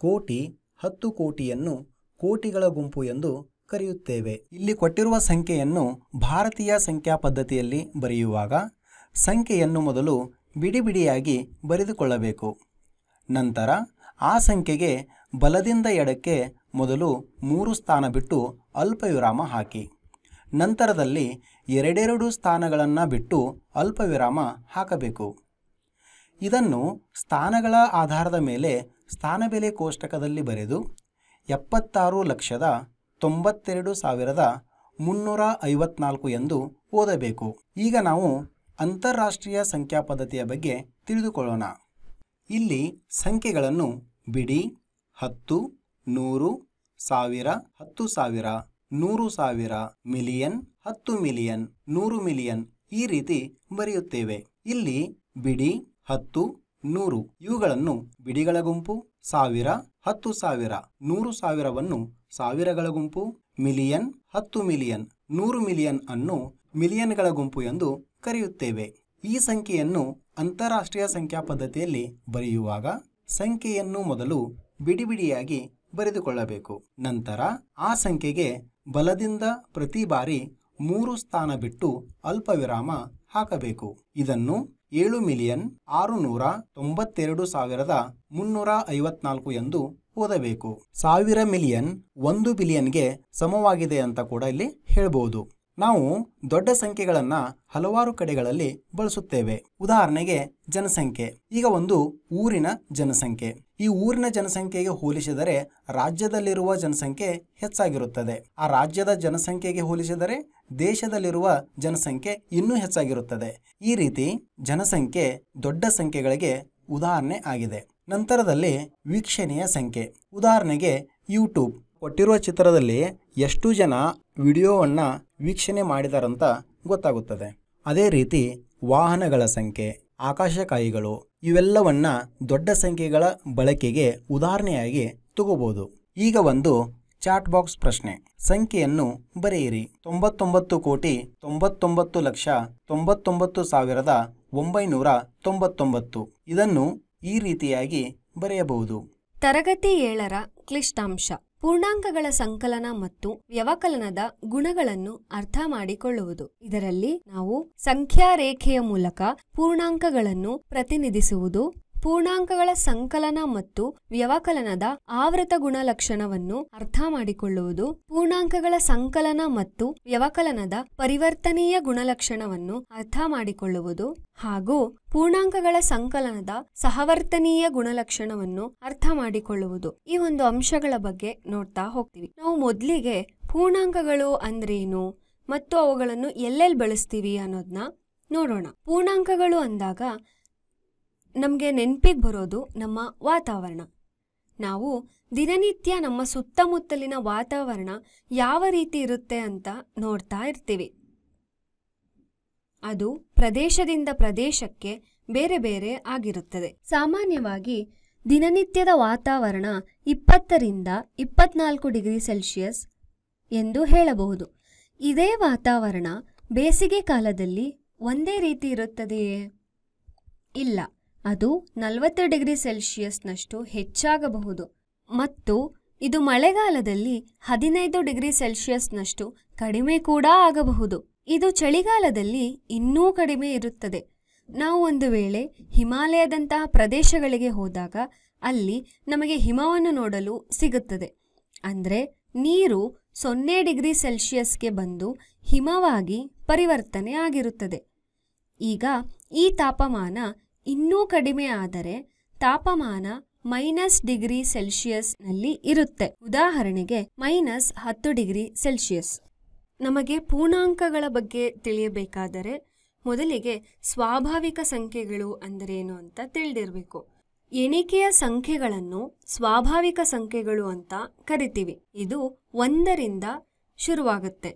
ಕೋಟಿ, 10 ಕೋಟಿಯನ್ನು ಕೋಟಿಗಳ ಗುಂಪು ಎಂದು ಕರೆಯುತ್ತೇವೆ. ಇಲ್ಲಿ ಕೊಟ್ಟಿರುವ ಸಂಖ್ಯೆಯನ್ನು ಭಾರತೀಯ ಸಂಖ್ಯಾ ಪದ್ಧತಿಯಲ್ಲಿ ಬರೆಯುವಾಗ ಸಂಖ್ಯೆಯನ್ನು ಮೊದಲು ಬಿಡಿ ಬಿಡಿಯಾಗಿ ಬರೆದುಕೊಳ್ಳಬೇಕು. ನಂತರ ಆ ಸಂಖ್ಯೆಗೆ ಬಲದಿಂದ ಎಡಕ್ಕೆ ಮೊದಲು 3 ಸ್ಥಾನ ಬಿಟ್ಟು ಅಲ್ಪ ವಿರಾಮ ಹಾಕಿ. ನಂತರದಲ್ಲಿ 2 ಸ್ಥಾನಗಳನ್ನು ಬಿಟ್ಟು ಅಲ್ಪ ವಿರಾಮ ಹಾಕಬೇಕು. ಇದನ್ನು ಸ್ಥಾನಗಳ ಆಧಾರದ ಮೇಲೆ ಸ್ಥಾನಬೆಲೆ ಕೋಷ್ಟಕದಲ್ಲಿ ಬರೆದು 76,92,150 354 ಎಂದು ಓದಬೇಕು. ಈಗ ನಾವು ಅಂತಾರಾಷ್ಟ್ರೀಯ ಸಂಖ್ಯಾ ಪದ್ಧತಿಯ ಬಗ್ಗೆ ತಿಳಿದುಕೊಳ್ಳೋಣ. ಇಲ್ಲಿ ಸಂಖ್ಯೆಗಳನ್ನು ಬಿಡಿ, 10, 100, 1000, 10,000, 100,000, ಮಿಲಿಯನ್, 10 ಮಿಲಿಯನ್, 100 ಮಿಲಿಯನ್ ಈ ರೀತಿ ಬರೆಯುತ್ತೇವೆ. ಇಲ್ಲಿ ಬಿಡಿ, 10, 100 ಇವುಗಳನ್ನು ಬಿಡಿಗಳ ಗುಂಪು, 1000, 10,000, 100,000ವನ್ನು ಸಾವಿರಗಳ ಗುಂಪು, ಮಿಲಿಯನ್, 10 ಮಿಲಿಯನ್, 100 ಮಿಲಿಯನ್ ಅನ್ನು ಮಿಲಿಯನ್ಗಳ ಗುಂಪು ಎಂದು ಕರೆಯುತ್ತೇವೆ. ಈ ಸಂಖ್ಯೆಯನ್ನು ಅಂತಾರಾಷ್ಟ್ರೀಯ ಸಂಖ್ಯಾ ಪದ್ಧತಿಯಲ್ಲಿ ಬರೆಯುವಾಗ ಸಂಖ್ಯೆಯನ್ನು ಮೊದಲು ಬಿಡಿ ಬಿಡಿಯಾಗಿ ಬರೆದುಕೊಳ್ಳಬೇಕು. ನಂತರ ಆ ಸಂಖ್ಯೆಗೆ ಬಲದಿಂದ ಪ್ರತಿ ಬಾರಿ 3 ಸ್ಥಾನ ಬಿಟ್ಟು ಅಲ್ಪ ವಿರಾಮ ಹಾಕಬೇಕು. ಇದನ್ನು 7,692,354 ಎಂದು ಓದಬೇಕು. 1000 ಮಿಲಿಯನ್ 1 ಬಿಲಿಯನ್ಗೆ ಸಮವಾಗಿದೆ ಅಂತ ಕೂಡ ಇಲ್ಲಿ ಹೇಳ್ಬೋದು. ನಾವು ದೊಡ್ಡ ಸಂಖ್ಯೆಗಳನ್ನ ಹಲವಾರು ಕಡೆಗಳಲ್ಲಿ ಬಳಸುತ್ತೇವೆ. ಉದಾಹರಣೆಗೆ ಜನಸಂಖ್ಯೆ. ಈಗ ಒಂದು ಊರಿನ ಜನಸಂಖ್ಯೆ. ಈ ಊರಿನ ಜನಸಂಖ್ಯೆಗೆ ಹೋಲಿಸಿದರೆ ರಾಜ್ಯದಲ್ಲಿರುವ ಜನಸಂಖ್ಯೆ ಹೆಚ್ಚಾಗಿರುತ್ತದೆ. ಆ ರಾಜ್ಯದ ಜನಸಂಖ್ಯೆಗೆ ಹೋಲಿಸಿದರೆ ದೇಶದಲ್ಲಿರುವ ಜನಸಂಖ್ಯೆ ಇನ್ನೂ ಹೆಚ್ಚಾಗಿರುತ್ತದೆ. ಈ ರೀತಿ ಜನಸಂಖ್ಯೆ ದೊಡ್ಡ ಸಂಖ್ಯೆಗಳಿಗೆ ಉದಾಹರಣೆ ಆಗಿದೆ. ನಂತರದಲ್ಲಿ ವೀಕ್ಷಣೆಯ ಸಂಖ್ಯೆ. ಉದಾಹರಣೆಗೆ ಯೂಟ್ಯೂಬ್. ಕೊಟ್ಟಿರುವ ಚಿತ್ರದಲ್ಲಿ ಎಷ್ಟು ಜನ ವಿಡಿಯೋವನ್ನು ವೀಕ್ಷಣೆ ಮಾಡಿದಾರಂತ ಗೊತ್ತಾಗುತ್ತದೆ. ಅದೇ ರೀತಿ ವಾಹನಗಳ ಸಂಖ್ಯೆ, ಆಕಾಶಕಾಯಿಗಳು ಇವೆಲ್ಲವನ್ನ ದೊಡ್ಡ ಸಂಖ್ಯೆಗಳ ಬಳಕೆಗೆ ಉದಾಹರಣೆಯಾಗಿ ತಗೋಬಹುದು. ಈಗ ಒಂದು ಚಾಟ್ ಬಾಕ್ಸ್ ಪ್ರಶ್ನೆ. ಸಂಖ್ಯೆಯನ್ನು ಬರೆಯಿರಿ. 99,99,99,999 ಇದನ್ನು ಈ ರೀತಿಯಾಗಿ ಬರೆಯಬಹುದು. ತರಗತಿ 7ರ ಕ್ಲಿಷ್ಟಾಂಶ. ಪೂರ್ಣಾಂಕಗಳ ಸಂಕಲನ ಮತ್ತು ವ್ಯವಕಲನದ ಗುಣಗಳನ್ನು ಅರ್ಥ ಮಾಡಿಕೊಳ್ಳುವುದು. ಇದರಲ್ಲಿ ನಾವು ಸಂಖ್ಯಾ ರೇಖೆಯ ಮೂಲಕ ಪೂರ್ಣಾಂಕಗಳನ್ನು ಪ್ರತಿನಿಧಿಸುವುದು, ಪೂರ್ಣಾಂಕಗಳ ಸಂಕಲನ ಮತ್ತು ವ್ಯವಕಲನದ ಆವೃತ ಗುಣಲಕ್ಷಣವನ್ನು ಅರ್ಥ ಮಾಡಿಕೊಳ್ಳುವುದು, ಪೂರ್ಣಾಂಕಗಳ ಸಂಕಲನ ಮತ್ತು ವ್ಯವಕಲನದ ಪರಿವರ್ತನೀಯ ಗುಣಲಕ್ಷಣವನ್ನು ಅರ್ಥ ಮಾಡಿಕೊಳ್ಳುವುದು ಹಾಗೂ ಪೂರ್ಣಾಂಕಗಳ ಸಂಕಲನದ ಸಹವರ್ತನೀಯ ಗುಣಲಕ್ಷಣವನ್ನು ಅರ್ಥ ಮಾಡಿಕೊಳ್ಳುವುದು. ಈ ಒಂದು ಅಂಶಗಳ ಬಗ್ಗೆ ನೋಡ್ತಾ ಹೋಗ್ತೀವಿ. ನಾವು ಮೊದಲಿಗೆ ಪೂರ್ಣಾಂಕಗಳು ಅಂದ್ರೇನು ಮತ್ತು ಅವುಗಳನ್ನು ಎಲ್ಲೆಲ್ಲಿ ಬಳಸ್ತೀವಿ ಅನ್ನೋದನ್ನ ನೋಡೋಣ. ಪೂರ್ಣಾಂಕಗಳು ಅಂದಾಗ ನಮಗೆ ನೆನಪಿಗೆ ಬರೋದು ನಮ್ಮ ವಾತಾವರಣ. ನಾವು ದಿನನಿತ್ಯ ನಮ್ಮ ಸುತ್ತಮುತ್ತಲಿನ ವಾತಾವರಣ ಯಾವ ರೀತಿ ಇರುತ್ತೆ ಅಂತ ನೋಡ್ತಾ ಇರ್ತೀವಿ. ಅದು ಪ್ರದೇಶದಿಂದ ಪ್ರದೇಶಕ್ಕೆ ಬೇರೆ ಬೇರೆ ಆಗಿರುತ್ತದೆ. ಸಾಮಾನ್ಯವಾಗಿ ದಿನನಿತ್ಯದ ವಾತಾವರಣ 20ರಿಂದ 24 ಡಿಗ್ರಿ ಸೆಲ್ಸಿಯಸ್ ಎಂದು ಹೇಳಬಹುದು. ಇದೇ ವಾತಾವರಣ ಬೇಸಿಗೆ ಕಾಲದಲ್ಲಿ ಒಂದೇ ರೀತಿ ಇರುತ್ತದೆಯೇ? ಇಲ್ಲ, ಅದು 40 ಡಿಗ್ರಿ ಸೆಲ್ಸಿಯಸ್ನಷ್ಟು ಹೆಚ್ಚಾಗಬಹುದು ಮತ್ತು ಇದು ಮಳೆಗಾಲದಲ್ಲಿ 15 ಡಿಗ್ರಿ ಸೆಲ್ಸಿಯಸ್ನಷ್ಟು ಕಡಿಮೆ ಕೂಡ ಆಗಬಹುದು. ಇದು ಚಳಿಗಾಲದಲ್ಲಿ ಇನ್ನೂ ಕಡಿಮೆ ಇರುತ್ತದೆ. ನಾವು ಒಂದು ವೇಳೆ ಹಿಮಾಲಯದಂತಹ ಪ್ರದೇಶಗಳಿಗೆ ಹೋದಾಗ ಅಲ್ಲಿ ನಮಗೆ ಹಿಮವನ್ನು ನೋಡಲು ಸಿಗುತ್ತದೆ. ಅಂದರೆ ನೀರು 0 ಡಿಗ್ರಿ ಸೆಲ್ಸಿಯಸ್ಗೆ ಬಂದು ಹಿಮವಾಗಿ ಪರಿವರ್ತನೆ ಆಗಿರುತ್ತದೆ. ಈಗ ಈ ತಾಪಮಾನ ಇನ್ನೂ ಕಡಿಮೆ ಆದರೆ ತಾಪಮಾನ -ಡಿಗ್ರಿ ಸೆಲ್ಸಿಯಸ್ನಲ್ಲಿ ಇರುತ್ತೆ. ಉದಾಹರಣೆಗೆ -10 ಡಿಗ್ರಿ ಸೆಲ್ಸಿಯಸ್. ನಮಗೆ ಪೂರ್ಣಾಂಕಗಳ ಬಗ್ಗೆ ತಿಳಿಯಬೇಕಾದರೆ ಮೊದಲಿಗೆ ಸ್ವಾಭಾವಿಕ ಸಂಖ್ಯೆಗಳು ಅಂದರೇನು ಅಂತ ತಿಳಿದಿರಬೇಕು. ಎಣಿಕೆಯ ಸಂಖ್ಯೆಗಳನ್ನು ಸ್ವಾಭಾವಿಕ ಸಂಖ್ಯೆಗಳು ಅಂತ ಕರಿತೀವಿ. ಇದು 1ರಿಂದ ಶುರುವಾಗುತ್ತೆ.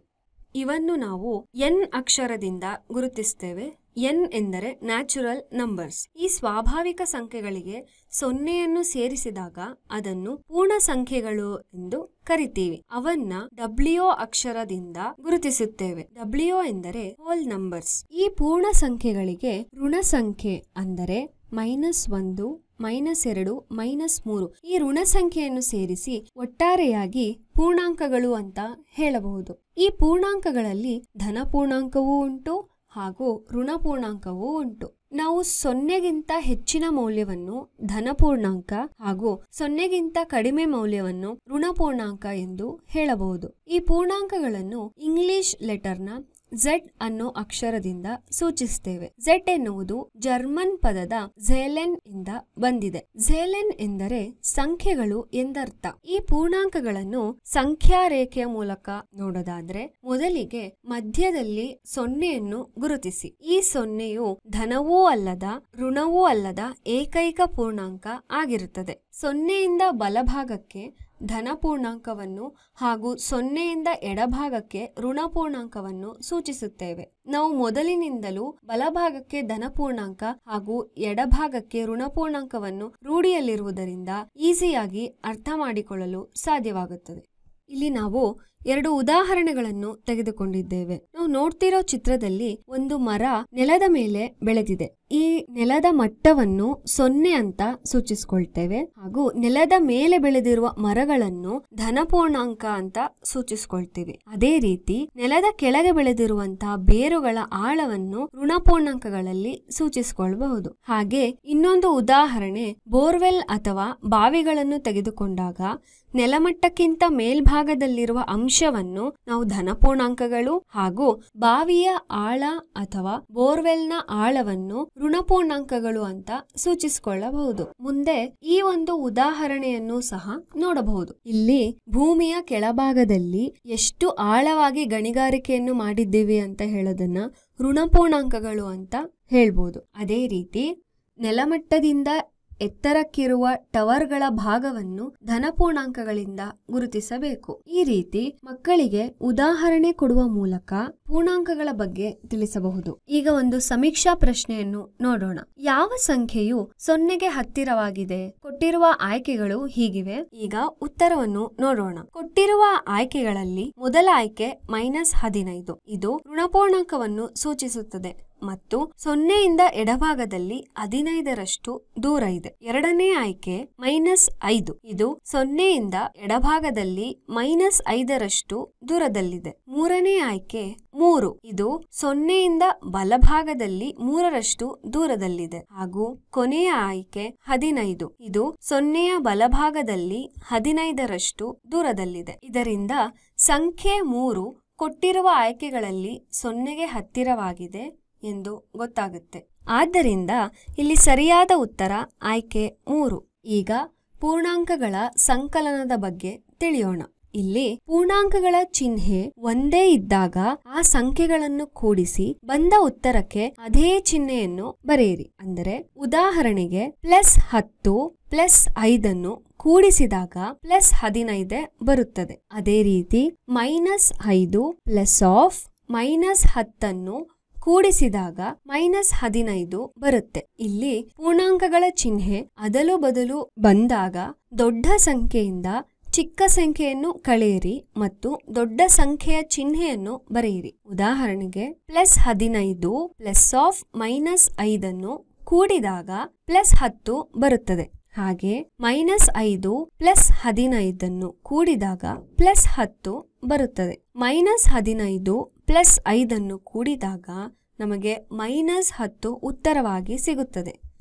ಇವನ್ನು ನಾವು n ಅಕ್ಷರದಿಂದ ಗುರುತಿಸ್ತೇವೆ. n ಎಂದರೆ ನ್ಯಾಚುರಲ್ ನಂಬರ್ಸ್. ಈ ಸ್ವಾಭಾವಿಕ ಸಂಖ್ಯೆಗಳಿಗೆ 0ಯನ್ನು ಸೇರಿಸಿದಾಗ ಅದನ್ನು ಪೂರ್ಣ ಸಂಖ್ಯೆಗಳು ಎಂದು ಕರಿತೀವಿ. ಅವನ್ನ W ಅಕ್ಷರದಿಂದ ಗುರುತಿಸುತ್ತೇವೆ. W ಎಂದರೆ ಹೋಲ್ ನಂಬರ್ಸ್. ಈ ಪೂರ್ಣ ಸಂಖ್ಯೆಗಳಿಗೆ ಋಣ ಸಂಖ್ಯೆ ಅಂದರೆ -1, -2, -3 ಈ ಋಣ ಸಂಖ್ಯೆಯನ್ನು ಸೇರಿಸಿ ಒಟ್ಟಾರೆಯಾಗಿ ಪೂರ್ಣಾಂಕಗಳು ಅಂತ ಹೇಳಬಹುದು. ಈ ಪೂರ್ಣಾಂಕಗಳಲ್ಲಿ ಧನ ಪೂರ್ಣಾಂಕವೂ ಉಂಟು ಹಾಗೂ ಋಣ ಪೂರ್ಣಾಂಕವೂ ಉಂಟು. ನಾವು 0ಗಿಂತ ಹೆಚ್ಚಿನ ಮೌಲ್ಯವನ್ನು ಧನ ಪೂರ್ಣಾಂಕ ಹಾಗೂ 0ಗಿಂತ ಕಡಿಮೆ ಮೌಲ್ಯವನ್ನು ಋಣ ಪೂರ್ಣಾಂಕ ಎಂದು ಹೇಳಬಹುದು. ಈ ಪೂರ್ಣಾಂಕಗಳನ್ನು ಇಂಗ್ಲಿಷ್ ಲೆಟರ್ನ ಝೆಡ್ ಅನ್ನೋ ಅಕ್ಷರದಿಂದ ಸೂಚಿಸ್ತೇವೆ. ಝೆಡ್ ಎನ್ನುವುದು ಜರ್ಮನ್ ಪದದ ಝೇಲೆನ್ ಇಂದ ಬಂದಿದೆ. ಝೇಲೆನ್ ಎಂದರೆ ಸಂಖ್ಯೆಗಳು ಎಂದರ್ಥ. ಈ ಪೂರ್ಣಾಂಕಗಳನ್ನು ಸಂಖ್ಯಾ ರೇಖೆಯ ಮೂಲಕ ನೋಡೋದಾದ್ರೆ ಮೊದಲಿಗೆ ಮಧ್ಯದಲ್ಲಿ 0ಯನ್ನು ಗುರುತಿಸಿ. ಈ 0ಯು ಧನವೂ ಅಲ್ಲದ ಋಣವೂ ಅಲ್ಲದ ಏಕೈಕ ಪೂರ್ಣಾಂಕ ಆಗಿರುತ್ತದೆ. 0ಯಿಂದ ಬಲಭಾಗಕ್ಕೆ ಧನ ಪೂರ್ಣಾಂಕವನ್ನು ಹಾಗೂ 0ಯಿಂದ ಎಡಭಾಗಕ್ಕೆ ಋಣ ಪೂರ್ಣಾಂಕವನ್ನು ಸೂಚಿಸುತ್ತೇವೆ. ನಾವು ಮೊದಲಿನಿಂದಲೂ ಬಲಭಾಗಕ್ಕೆ ಧನ ಪೂರ್ಣಾಂಕ ಹಾಗೂ ಎಡಭಾಗಕ್ಕೆ ಋಣ ಪೂರ್ಣಾಂಕವನ್ನು ರೂಢಿಯಲ್ಲಿರುವುದರಿಂದ ಈಸಿಯಾಗಿ ಅರ್ಥ ಮಾಡಿಕೊಳ್ಳಲು ಸಾಧ್ಯವಾಗುತ್ತದೆ. ಇಲ್ಲಿ ನಾವು 2 ಉದಾಹರಣೆಗಳನ್ನು ತೆಗೆದುಕೊಂಡಿದ್ದೇವೆ. ನಾವು ನೋಡ್ತಿರೋ ಚಿತ್ರದಲ್ಲಿ ಒಂದು ಮರ ನೆಲದ ಮೇಲೆ ಬೆಳೆದಿದೆ. ಈ ನೆಲದ ಮಟ್ಟವನ್ನು 0 ಅಂತ ಸೂಚಿಸ್ಕೊಳ್ತೇವೆ ಹಾಗೂ ನೆಲದ ಮೇಲೆ ಬೆಳೆದಿರುವ ಮರಗಳನ್ನು ಧನಪೂರ್ಣಾಂಕ ಅಂತ ಸೂಚಿಸ್ಕೊಳ್ತೀವಿ. ಅದೇ ರೀತಿ ನೆಲದ ಕೆಳಗೆ ಬೆಳೆದಿರುವಂತಹ ಬೇರುಗಳ ಆಳವನ್ನು ಋಣಪೂರ್ಣಾಂಕಗಳಲ್ಲಿ ಸೂಚಿಸಿಕೊಳ್ಳಬಹುದು. ಹಾಗೆ ಇನ್ನೊಂದು ಉದಾಹರಣೆ, ಬೋರ್ವೆಲ್ ಅಥವಾ ಬಾವಿಗಳನ್ನು ತೆಗೆದುಕೊಂಡಾಗ ನೆಲಮಟ್ಟಕ್ಕಿಂತ ಮೇಲ್ಭಾಗದಲ್ಲಿರುವ ಅಂಶವನ್ನು ನಾವು ಧನಪೂರ್ಣಾಂಕಗಳು ಹಾಗೂ ಬಾವಿಯ ಆಳ ಅಥವಾ ಬೋರ್ವೆಲ್ನ ಆಳವನ್ನು ಋಣಪೂರ್ಣಾಂಕಗಳು ಅಂತ ಸೂಚಿಸಿಕೊಳ್ಳಬಹುದು. ಮುಂದೆ ಈ ಒಂದು ಉದಾಹರಣೆಯನ್ನು ಸಹ ನೋಡಬಹುದು. ಇಲ್ಲಿ ಭೂಮಿಯ ಕೆಳಭಾಗದಲ್ಲಿ ಎಷ್ಟು ಆಳವಾಗಿ ಗಣಿಗಾರಿಕೆಯನ್ನು ಮಾಡಿದ್ದೇವೆ ಅಂತ ಹೇಳೋದನ್ನ ಋಣಪೂರ್ಣಾಂಕಗಳು ಅಂತ ಹೇಳ್ಬೋದು. ಅದೇ ರೀತಿ ನೆಲಮಟ್ಟದಿಂದ ಎತ್ತರಕ್ಕಿರುವ ಟವರ್ಗಳ ಭಾಗವನ್ನು ಧನಪೂರ್ಣಾಂಕಗಳಿಂದ ಗುರುತಿಸಬೇಕು. ಈ ರೀತಿ ಮಕ್ಕಳಿಗೆ ಉದಾಹರಣೆ ಕೊಡುವ ಮೂಲಕ ಪೂರ್ಣಾಂಕಗಳ ಬಗ್ಗೆ ತಿಳಿಸಬಹುದು. ಈಗ ಒಂದು ಸಮೀಕ್ಷಾ ಪ್ರಶ್ನೆಯನ್ನು ನೋಡೋಣ. ಯಾವ ಸಂಖ್ಯೆಯು 0ಗೆ ಹತ್ತಿರವಾಗಿದೆ? ಕೊಟ್ಟಿರುವ ಆಯ್ಕೆಗಳು ಹೀಗಿವೆ. ಈಗ ಉತ್ತರವನ್ನು ನೋಡೋಣ. ಕೊಟ್ಟಿರುವ ಆಯ್ಕೆಗಳಲ್ಲಿ ಮೊದಲ ಆಯ್ಕೆ -15. ಇದು ಋಣಪೂರ್ಣಾಂಕವನ್ನು ಸೂಚಿಸುತ್ತದೆ ಮತ್ತು 0ಯಿಂದ ಎಡಭಾಗದಲ್ಲಿ 15ರಷ್ಟು ದೂರ ಇದೆ. ಎರಡನೇ ಆಯ್ಕೆ -5. ಇದು 0ಯಿಂದ ಎಡಭಾಗದಲ್ಲಿ -5ರಷ್ಟು ದೂರದಲ್ಲಿದೆ. ಮೂರನೇ ಆಯ್ಕೆ 3. ಇದು 0ಯಿಂದ ಬಲಭಾಗದಲ್ಲಿ 3ರಷ್ಟು ದೂರದಲ್ಲಿದೆ. ಹಾಗೂ ಕೊನೆಯ ಆಯ್ಕೆ 15. ಇದು 0ಯ ಬಲಭಾಗದಲ್ಲಿ 15ರಷ್ಟು ದೂರದಲ್ಲಿದೆ. ಇದರಿಂದ ಸಂಖ್ಯೆ 3 ಕೊಟ್ಟಿರುವ ಆಯ್ಕೆಗಳಲ್ಲಿ 0ಗೆ ಹತ್ತಿರವಾಗಿದೆ ಎಂದು ಗೊತ್ತಾಗುತ್ತೆ. ಆದ್ದರಿಂದ ಇಲ್ಲಿ ಸರಿಯಾದ ಉತ್ತರ ಆಯ್ಕೆ 3. ಈಗ ಪೂರ್ಣಾಂಕಗಳ ಸಂಕಲನದ ಬಗ್ಗೆ ತಿಳಿಯೋಣ. ಇಲ್ಲಿ ಪೂರ್ಣಾಂಕಗಳ ಚಿಹ್ನೆ ಒಂದೇ ಇದ್ದಾಗ ಆ ಸಂಖ್ಯೆಗಳನ್ನು ಕೂಡಿಸಿ ಬಂದ ಉತ್ತರಕ್ಕೆ ಅದೇ ಚಿಹ್ನೆಯನ್ನು ಬರೆಯಿರಿ. ಅಂದರೆ ಉದಾಹರಣೆಗೆ +10 +5 ಕೂಡಿಸಿದಾಗ +15 ಬರುತ್ತದೆ. ಅದೇ ರೀತಿ -5 +10 ಕೂಡಿಸಿದಾಗ -15 ಬರುತ್ತೆ. ಇಲ್ಲಿ ಪೂರ್ಣಾಂಕಗಳ ಚಿಹ್ನೆ ಅದಲು ಬದಲು ಬಂದಾಗ ದೊಡ್ಡ ಸಂಖ್ಯೆಯಿಂದ ಚಿಕ್ಕ ಸಂಖ್ಯೆಯನ್ನು ಕಳೆಯಿರಿ ಮತ್ತು ದೊಡ್ಡ ಸಂಖ್ಯೆಯ ಚಿಹ್ನೆಯನ್ನು ಬರೆಯಿರಿ. ಉದಾಹರಣೆಗೆ +15 +−5 ಕೂಡಿದಾಗ +10 ಬರುತ್ತದೆ. ಹಾಗೆ -5 +15 ಕೂಡಿದಾಗ +10 ಬರುತ್ತದೆ. -15 +5 ಕೂಡಿದಾಗ ನಮಗೆ -10 ಉತ್ತರವಾಗಿ ಸಿಗುತ್ತದೆ.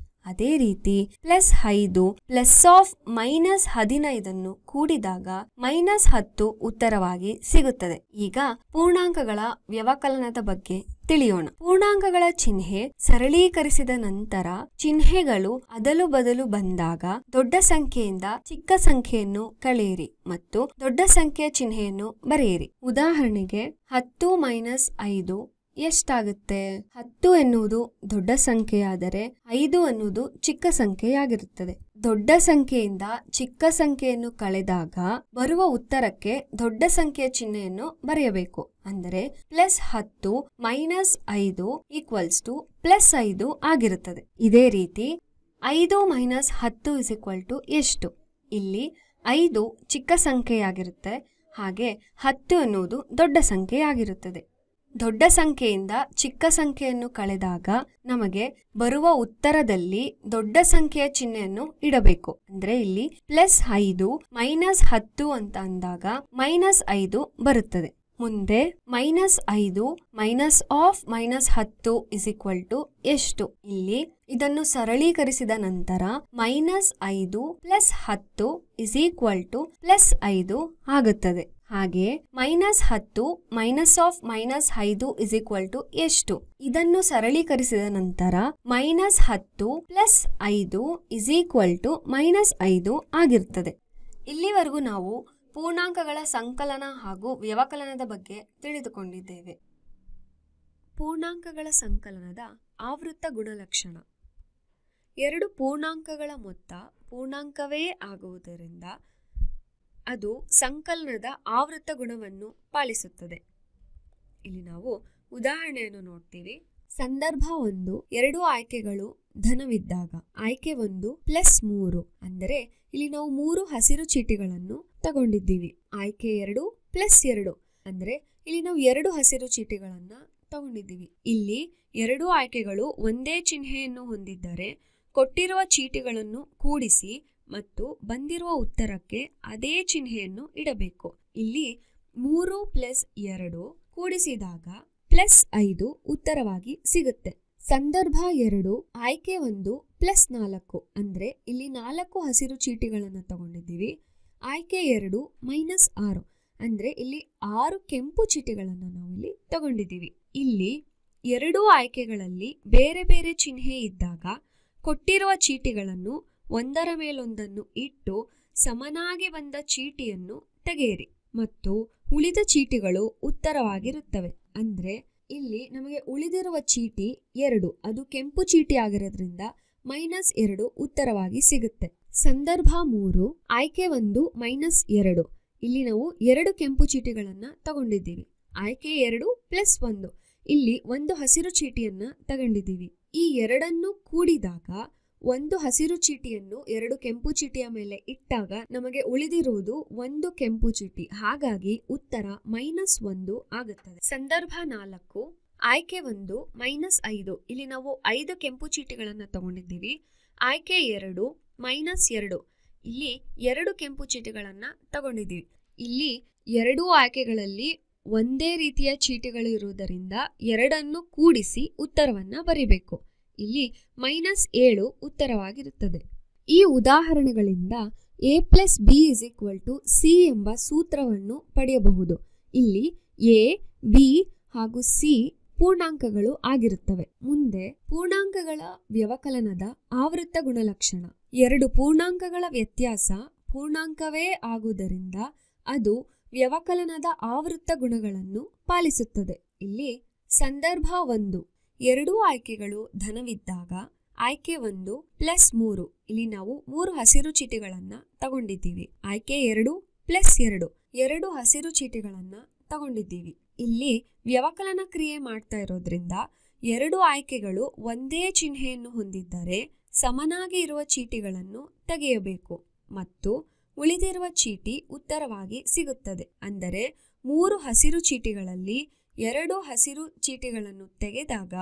ಅದೇ ರೀತಿ +5 +−15 ಕೂಡಿದಾಗ -10 ಉತ್ತರವಾಗಿ ಸಿಗುತ್ತದೆ. ಈಗ ಪೂರ್ಣಾಂಕಗಳ ವ್ಯವಕಲನದ ಬಗ್ಗೆ ತಿಳಿಯೋಣ. ಪೂರ್ಣಾಂಕಗಳ ಚಿಹ್ನೆ ಸರಳೀಕರಿಸಿದ ನಂತರ ಚಿಹ್ನೆಗಳು ಅದಲು ಬದಲು ಬಂದಾಗ ದೊಡ್ಡ ಸಂಖ್ಯೆಯಿಂದ ಚಿಕ್ಕ ಸಂಖ್ಯೆಯನ್ನು ಕಳೆಯಿರಿ ಮತ್ತು ದೊಡ್ಡ ಸಂಖ್ಯೆಯ ಚಿಹ್ನೆಯನ್ನು ಬರೆಯಿರಿ. ಉದಾಹರಣೆಗೆ 10 - 5 ಎಷ್ಟಾಗುತ್ತೆ? 10 ಎನ್ನುವುದು ದೊಡ್ಡ ಸಂಖ್ಯೆಯಾದರೆ 5 ಅನ್ನುವುದು ಚಿಕ್ಕ ಸಂಖ್ಯೆಯಾಗಿರುತ್ತದೆ. ದೊಡ್ಡ ಸಂಖ್ಯೆಯಿಂದ ಚಿಕ್ಕ ಸಂಖ್ಯೆಯನ್ನು ಕಳೆದಾಗ ಬರುವ ಉತ್ತರಕ್ಕೆ ದೊಡ್ಡ ಸಂಖ್ಯೆಯ ಚಿಹ್ನೆಯನ್ನು ಬರೆಯಬೇಕು. ಅಂದರೆ +10 - 5 = +5 ಆಗಿರುತ್ತದೆ. ಇದೇ ರೀತಿ 5 - 10 ಎಷ್ಟು? ಇಲ್ಲಿ 5 ಚಿಕ್ಕ ಸಂಖ್ಯೆಯಾಗಿರುತ್ತೆ, ಹಾಗೆ 10 ಎನ್ನುವುದು ದೊಡ್ಡ ಸಂಖ್ಯೆಯಾಗಿರುತ್ತದೆ. ದೊಡ್ಡ ಸಂಖ್ಯೆಯಿಂದ ಚಿಕ್ಕ ಸಂಖ್ಯೆಯನ್ನು ಕಳೆದಾಗ ನಮಗೆ ಬರುವ ಉತ್ತರದಲ್ಲಿ ದೊಡ್ಡ ಸಂಖ್ಯೆಯ ಚಿಹ್ನೆಯನ್ನು ಇಡಬೇಕು. ಅಂದ್ರೆ ಇಲ್ಲಿ +5 - 10 ಅಂತ ಅಂದಾಗ -5 ಬರುತ್ತದೆ. ಮುಂದೆ -5 -10 ಎಷ್ಟು? ಇಲ್ಲಿ ಇದನ್ನು ಸರಳೀಕರಿಸಿದ ನಂತರ -5 + 10 +5 ಆಗುತ್ತದೆ. ಹಾಗೆ -10 -5 ಎಷ್ಟು? ಇದನ್ನು ಸರಳೀಕರಿಸಿದ ನಂತರ -10 + 5 -5 ಆಗಿರ್ತದೆ. ಇಲ್ಲಿವರೆಗೂ ನಾವು ಪೂರ್ಣಾಂಕಗಳ ಸಂಕಲನ ಹಾಗೂ ವ್ಯವಕಲನದ ಬಗ್ಗೆ ತಿಳಿದುಕೊಂಡಿದ್ದೇವೆ. ಪೂರ್ಣಾಂಕಗಳ ಸಂಕಲನದ ಆವೃತ್ತ ಗುಣಲಕ್ಷಣ. ಎರಡು ಪೂರ್ಣಾಂಕಗಳ ಮೊತ್ತ ಪೂರ್ಣಾಂಕವೇ ಆಗುವುದರಿಂದ ಅದು ಸಂಕಲನದ ಆವೃತ್ತ ಗುಣವನ್ನು ಪಾಲಿಸುತ್ತದೆ. ಇಲ್ಲಿ ನಾವು ಉದಾಹರಣೆಯನ್ನು ನೋಡ್ತೀವಿ. ಸಂದರ್ಭ 1, ಎರಡು ಆಯ್ಕೆಗಳು ಧನವಿದ್ದಾಗ. ಆಯ್ಕೆ 1 +3, ಅಂದರೆ ಇಲ್ಲಿ ನಾವು 3 ಹಸಿರು ಚೀಟಿಗಳನ್ನು ತಗೊಂಡಿದ್ದೀವಿ. ಆಯ್ಕೆ 2 +2, ಅಂದರೆ ಇಲ್ಲಿ ನಾವು 2 ಹಸಿರು ಚೀಟಿಗಳನ್ನ ತಗೊಂಡಿದ್ದೀವಿ. ಇಲ್ಲಿ ಎರಡು ಆಯ್ಕೆಗಳು ಒಂದೇ ಚಿಹ್ನೆಯನ್ನು ಹೊಂದಿದ್ದರೆ ಕೊಟ್ಟಿರುವ ಚೀಟಿಗಳನ್ನು ಕೂಡಿಸಿ ಮತ್ತು ಬಂದಿರುವ ಉತ್ತರಕ್ಕೆ ಅದೇ ಚಿಹ್ನೆಯನ್ನು ಇಡಬೇಕು. ಇಲ್ಲಿ 3 + 2 ಕೂಡಿಸಿದಾಗ +5 ಉತ್ತರವಾಗಿ ಸಿಗುತ್ತೆ. ಸಂದರ್ಭ 2, ಆಯ್ಕೆ 1 +4, ಅಂದ್ರೆ ಇಲ್ಲಿ 4 ಹಸಿರು ಚೀಟಿಗಳನ್ನು ತಗೊಂಡಿದ್ದೀವಿ. ಆಯ್ಕೆ 2 -6, ಅಂದ್ರೆ ಇಲ್ಲಿ 6 ಕೆಂಪು ಚೀಟಿಗಳನ್ನು ನಾವಿಲ್ಲಿ ತಗೊಂಡಿದ್ದೀವಿ. ಇಲ್ಲಿ ಎರಡು ಆಯ್ಕೆಗಳಲ್ಲಿ ಬೇರೆ ಬೇರೆ ಚಿಹ್ನೆ ಇದ್ದಾಗ ಕೊಟ್ಟಿರುವ ಚೀಟಿಗಳನ್ನು ಒಂದರ ಮೇಲೊಂದನ್ನು ಇಟ್ಟು ಸಮನಾಗಿ ಬಂದ ಚೀಟಿಯನ್ನು ತೆಗೆಯಿರಿ ಮತ್ತು ಉಳಿದ ಚೀಟಿಗಳು ಉತ್ತರವಾಗಿರುತ್ತವೆ. ಅಂದ್ರೆ ಇಲ್ಲಿ ನಮಗೆ ಉಳಿದಿರುವ ಚೀಟಿ 2, ಅದು ಕೆಂಪು ಚೀಟಿ ಆಗಿರೋದ್ರಿಂದ -2 ಉತ್ತರವಾಗಿ ಸಿಗುತ್ತೆ. ಸಂದರ್ಭ 3, ಆಯ್ಕೆ 1 -2, ಇಲ್ಲಿ ನಾವು 2 ಕೆಂಪು ಚೀಟಿಗಳನ್ನ ತಗೊಂಡಿದ್ದೀವಿ. ಆಯ್ಕೆ 2 +1, ಇಲ್ಲಿ 1 ಹಸಿರು ಚೀಟಿಯನ್ನ ತಗೊಂಡಿದ್ದೀವಿ. ಈ ಎರಡನ್ನು ಕೂಡಿದಾಗ 1 ಹಸಿರು ಚೀಟಿಯನ್ನು 2 ಕೆಂಪು ಚೀಟಿಯ ಮೇಲೆ ಇಟ್ಟಾಗ ನಮಗೆ ಉಳಿದಿರುವುದು 1 ಕೆಂಪು ಚೀಟಿ. ಹಾಗಾಗಿ ಉತ್ತರ -1 ಆಗುತ್ತದೆ. ಸಂದರ್ಭ 4, ಆಯ್ಕೆ 1 -5, ಇಲ್ಲಿ ನಾವು 5 ಕೆಂಪು ಚೀಟಿಗಳನ್ನು ತಗೊಂಡಿದ್ದೀವಿ. ಆಯ್ಕೆ 2 -2, ಇಲ್ಲಿ 2 ಕೆಂಪು ಚೀಟಿಗಳನ್ನ ತಗೊಂಡಿದ್ದೀವಿ. ಇಲ್ಲಿ ಎರಡೂ ಆಯ್ಕೆಗಳಲ್ಲಿ ಒಂದೇ ರೀತಿಯ ಚೀಟಿಗಳು ಇರುವುದರಿಂದ ಎರಡನ್ನು ಕೂಡಿಸಿ ಉತ್ತರವನ್ನ ಬರಿಬೇಕು. ಇಲ್ಲಿ -7 ಉತ್ತರವಾಗಿರುತ್ತದೆ. ಈ ಉದಾಹರಣೆಗಳಿಂದ a + b = c ಎಂಬ ಸೂತ್ರವನ್ನು ಪಡೆಯಬಹುದು. ಇಲ್ಲಿ a, b ಹಾಗೂ c ಪೂರ್ಣಾಂಕಗಳು ಆಗಿರುತ್ತವೆ. ಮುಂದೆ ಪೂರ್ಣಾಂಕಗಳ ವ್ಯವಕಲನದ ಆವೃತ್ತ ಗುಣಲಕ್ಷಣ. ಎರಡು ಪೂರ್ಣಾಂಕಗಳ ವ್ಯತ್ಯಾಸ ಪೂರ್ಣಾಂಕವೇ ಆಗುವುದರಿಂದ ಅದು ವ್ಯವಕಲನದ ಆವೃತ್ತ ಗುಣಗಳನ್ನು ಪಾಲಿಸುತ್ತದೆ. ಇಲ್ಲಿ ಸಂದರ್ಭ 1, ಎರಡೂ ಆಯ್ಕೆಗಳು ಧನವಿದ್ದಾಗ. ಆಯ್ಕೆ 1 +3, ಇಲ್ಲಿ ನಾವು 3 ಹಸಿರು ಚೀಟಿಗಳನ್ನ ತಗೊಂಡಿದ್ದೀವಿ. ಆಯ್ಕೆ 2 +2, 2 ಹಸಿರು ಚೀಟಿಗಳನ್ನ ತಗೊಂಡಿದ್ದೀವಿ. ಇಲ್ಲಿ ವ್ಯವಕಲನ ಕ್ರಿಯೆ ಮಾಡ್ತಾ ಇರೋದ್ರಿಂದ ಎರಡು ಆಯ್ಕೆಗಳು ಒಂದೇ ಚಿಹ್ನೆಯನ್ನು ಹೊಂದಿದ್ದರೆ ಸಮನಾಗಿ ಇರುವ ಚೀಟಿಗಳನ್ನು ತೆಗೆಯಬೇಕು ಮತ್ತು ಉಳಿದಿರುವ ಚೀಟಿ ಉತ್ತರವಾಗಿ ಸಿಗುತ್ತದೆ. ಅಂದರೆ 3 ಹಸಿರು ಚೀಟಿಗಳಲ್ಲಿ 2 ಹಸಿರು ಚೀಟಿಗಳನ್ನು ತೆಗೆದಾಗ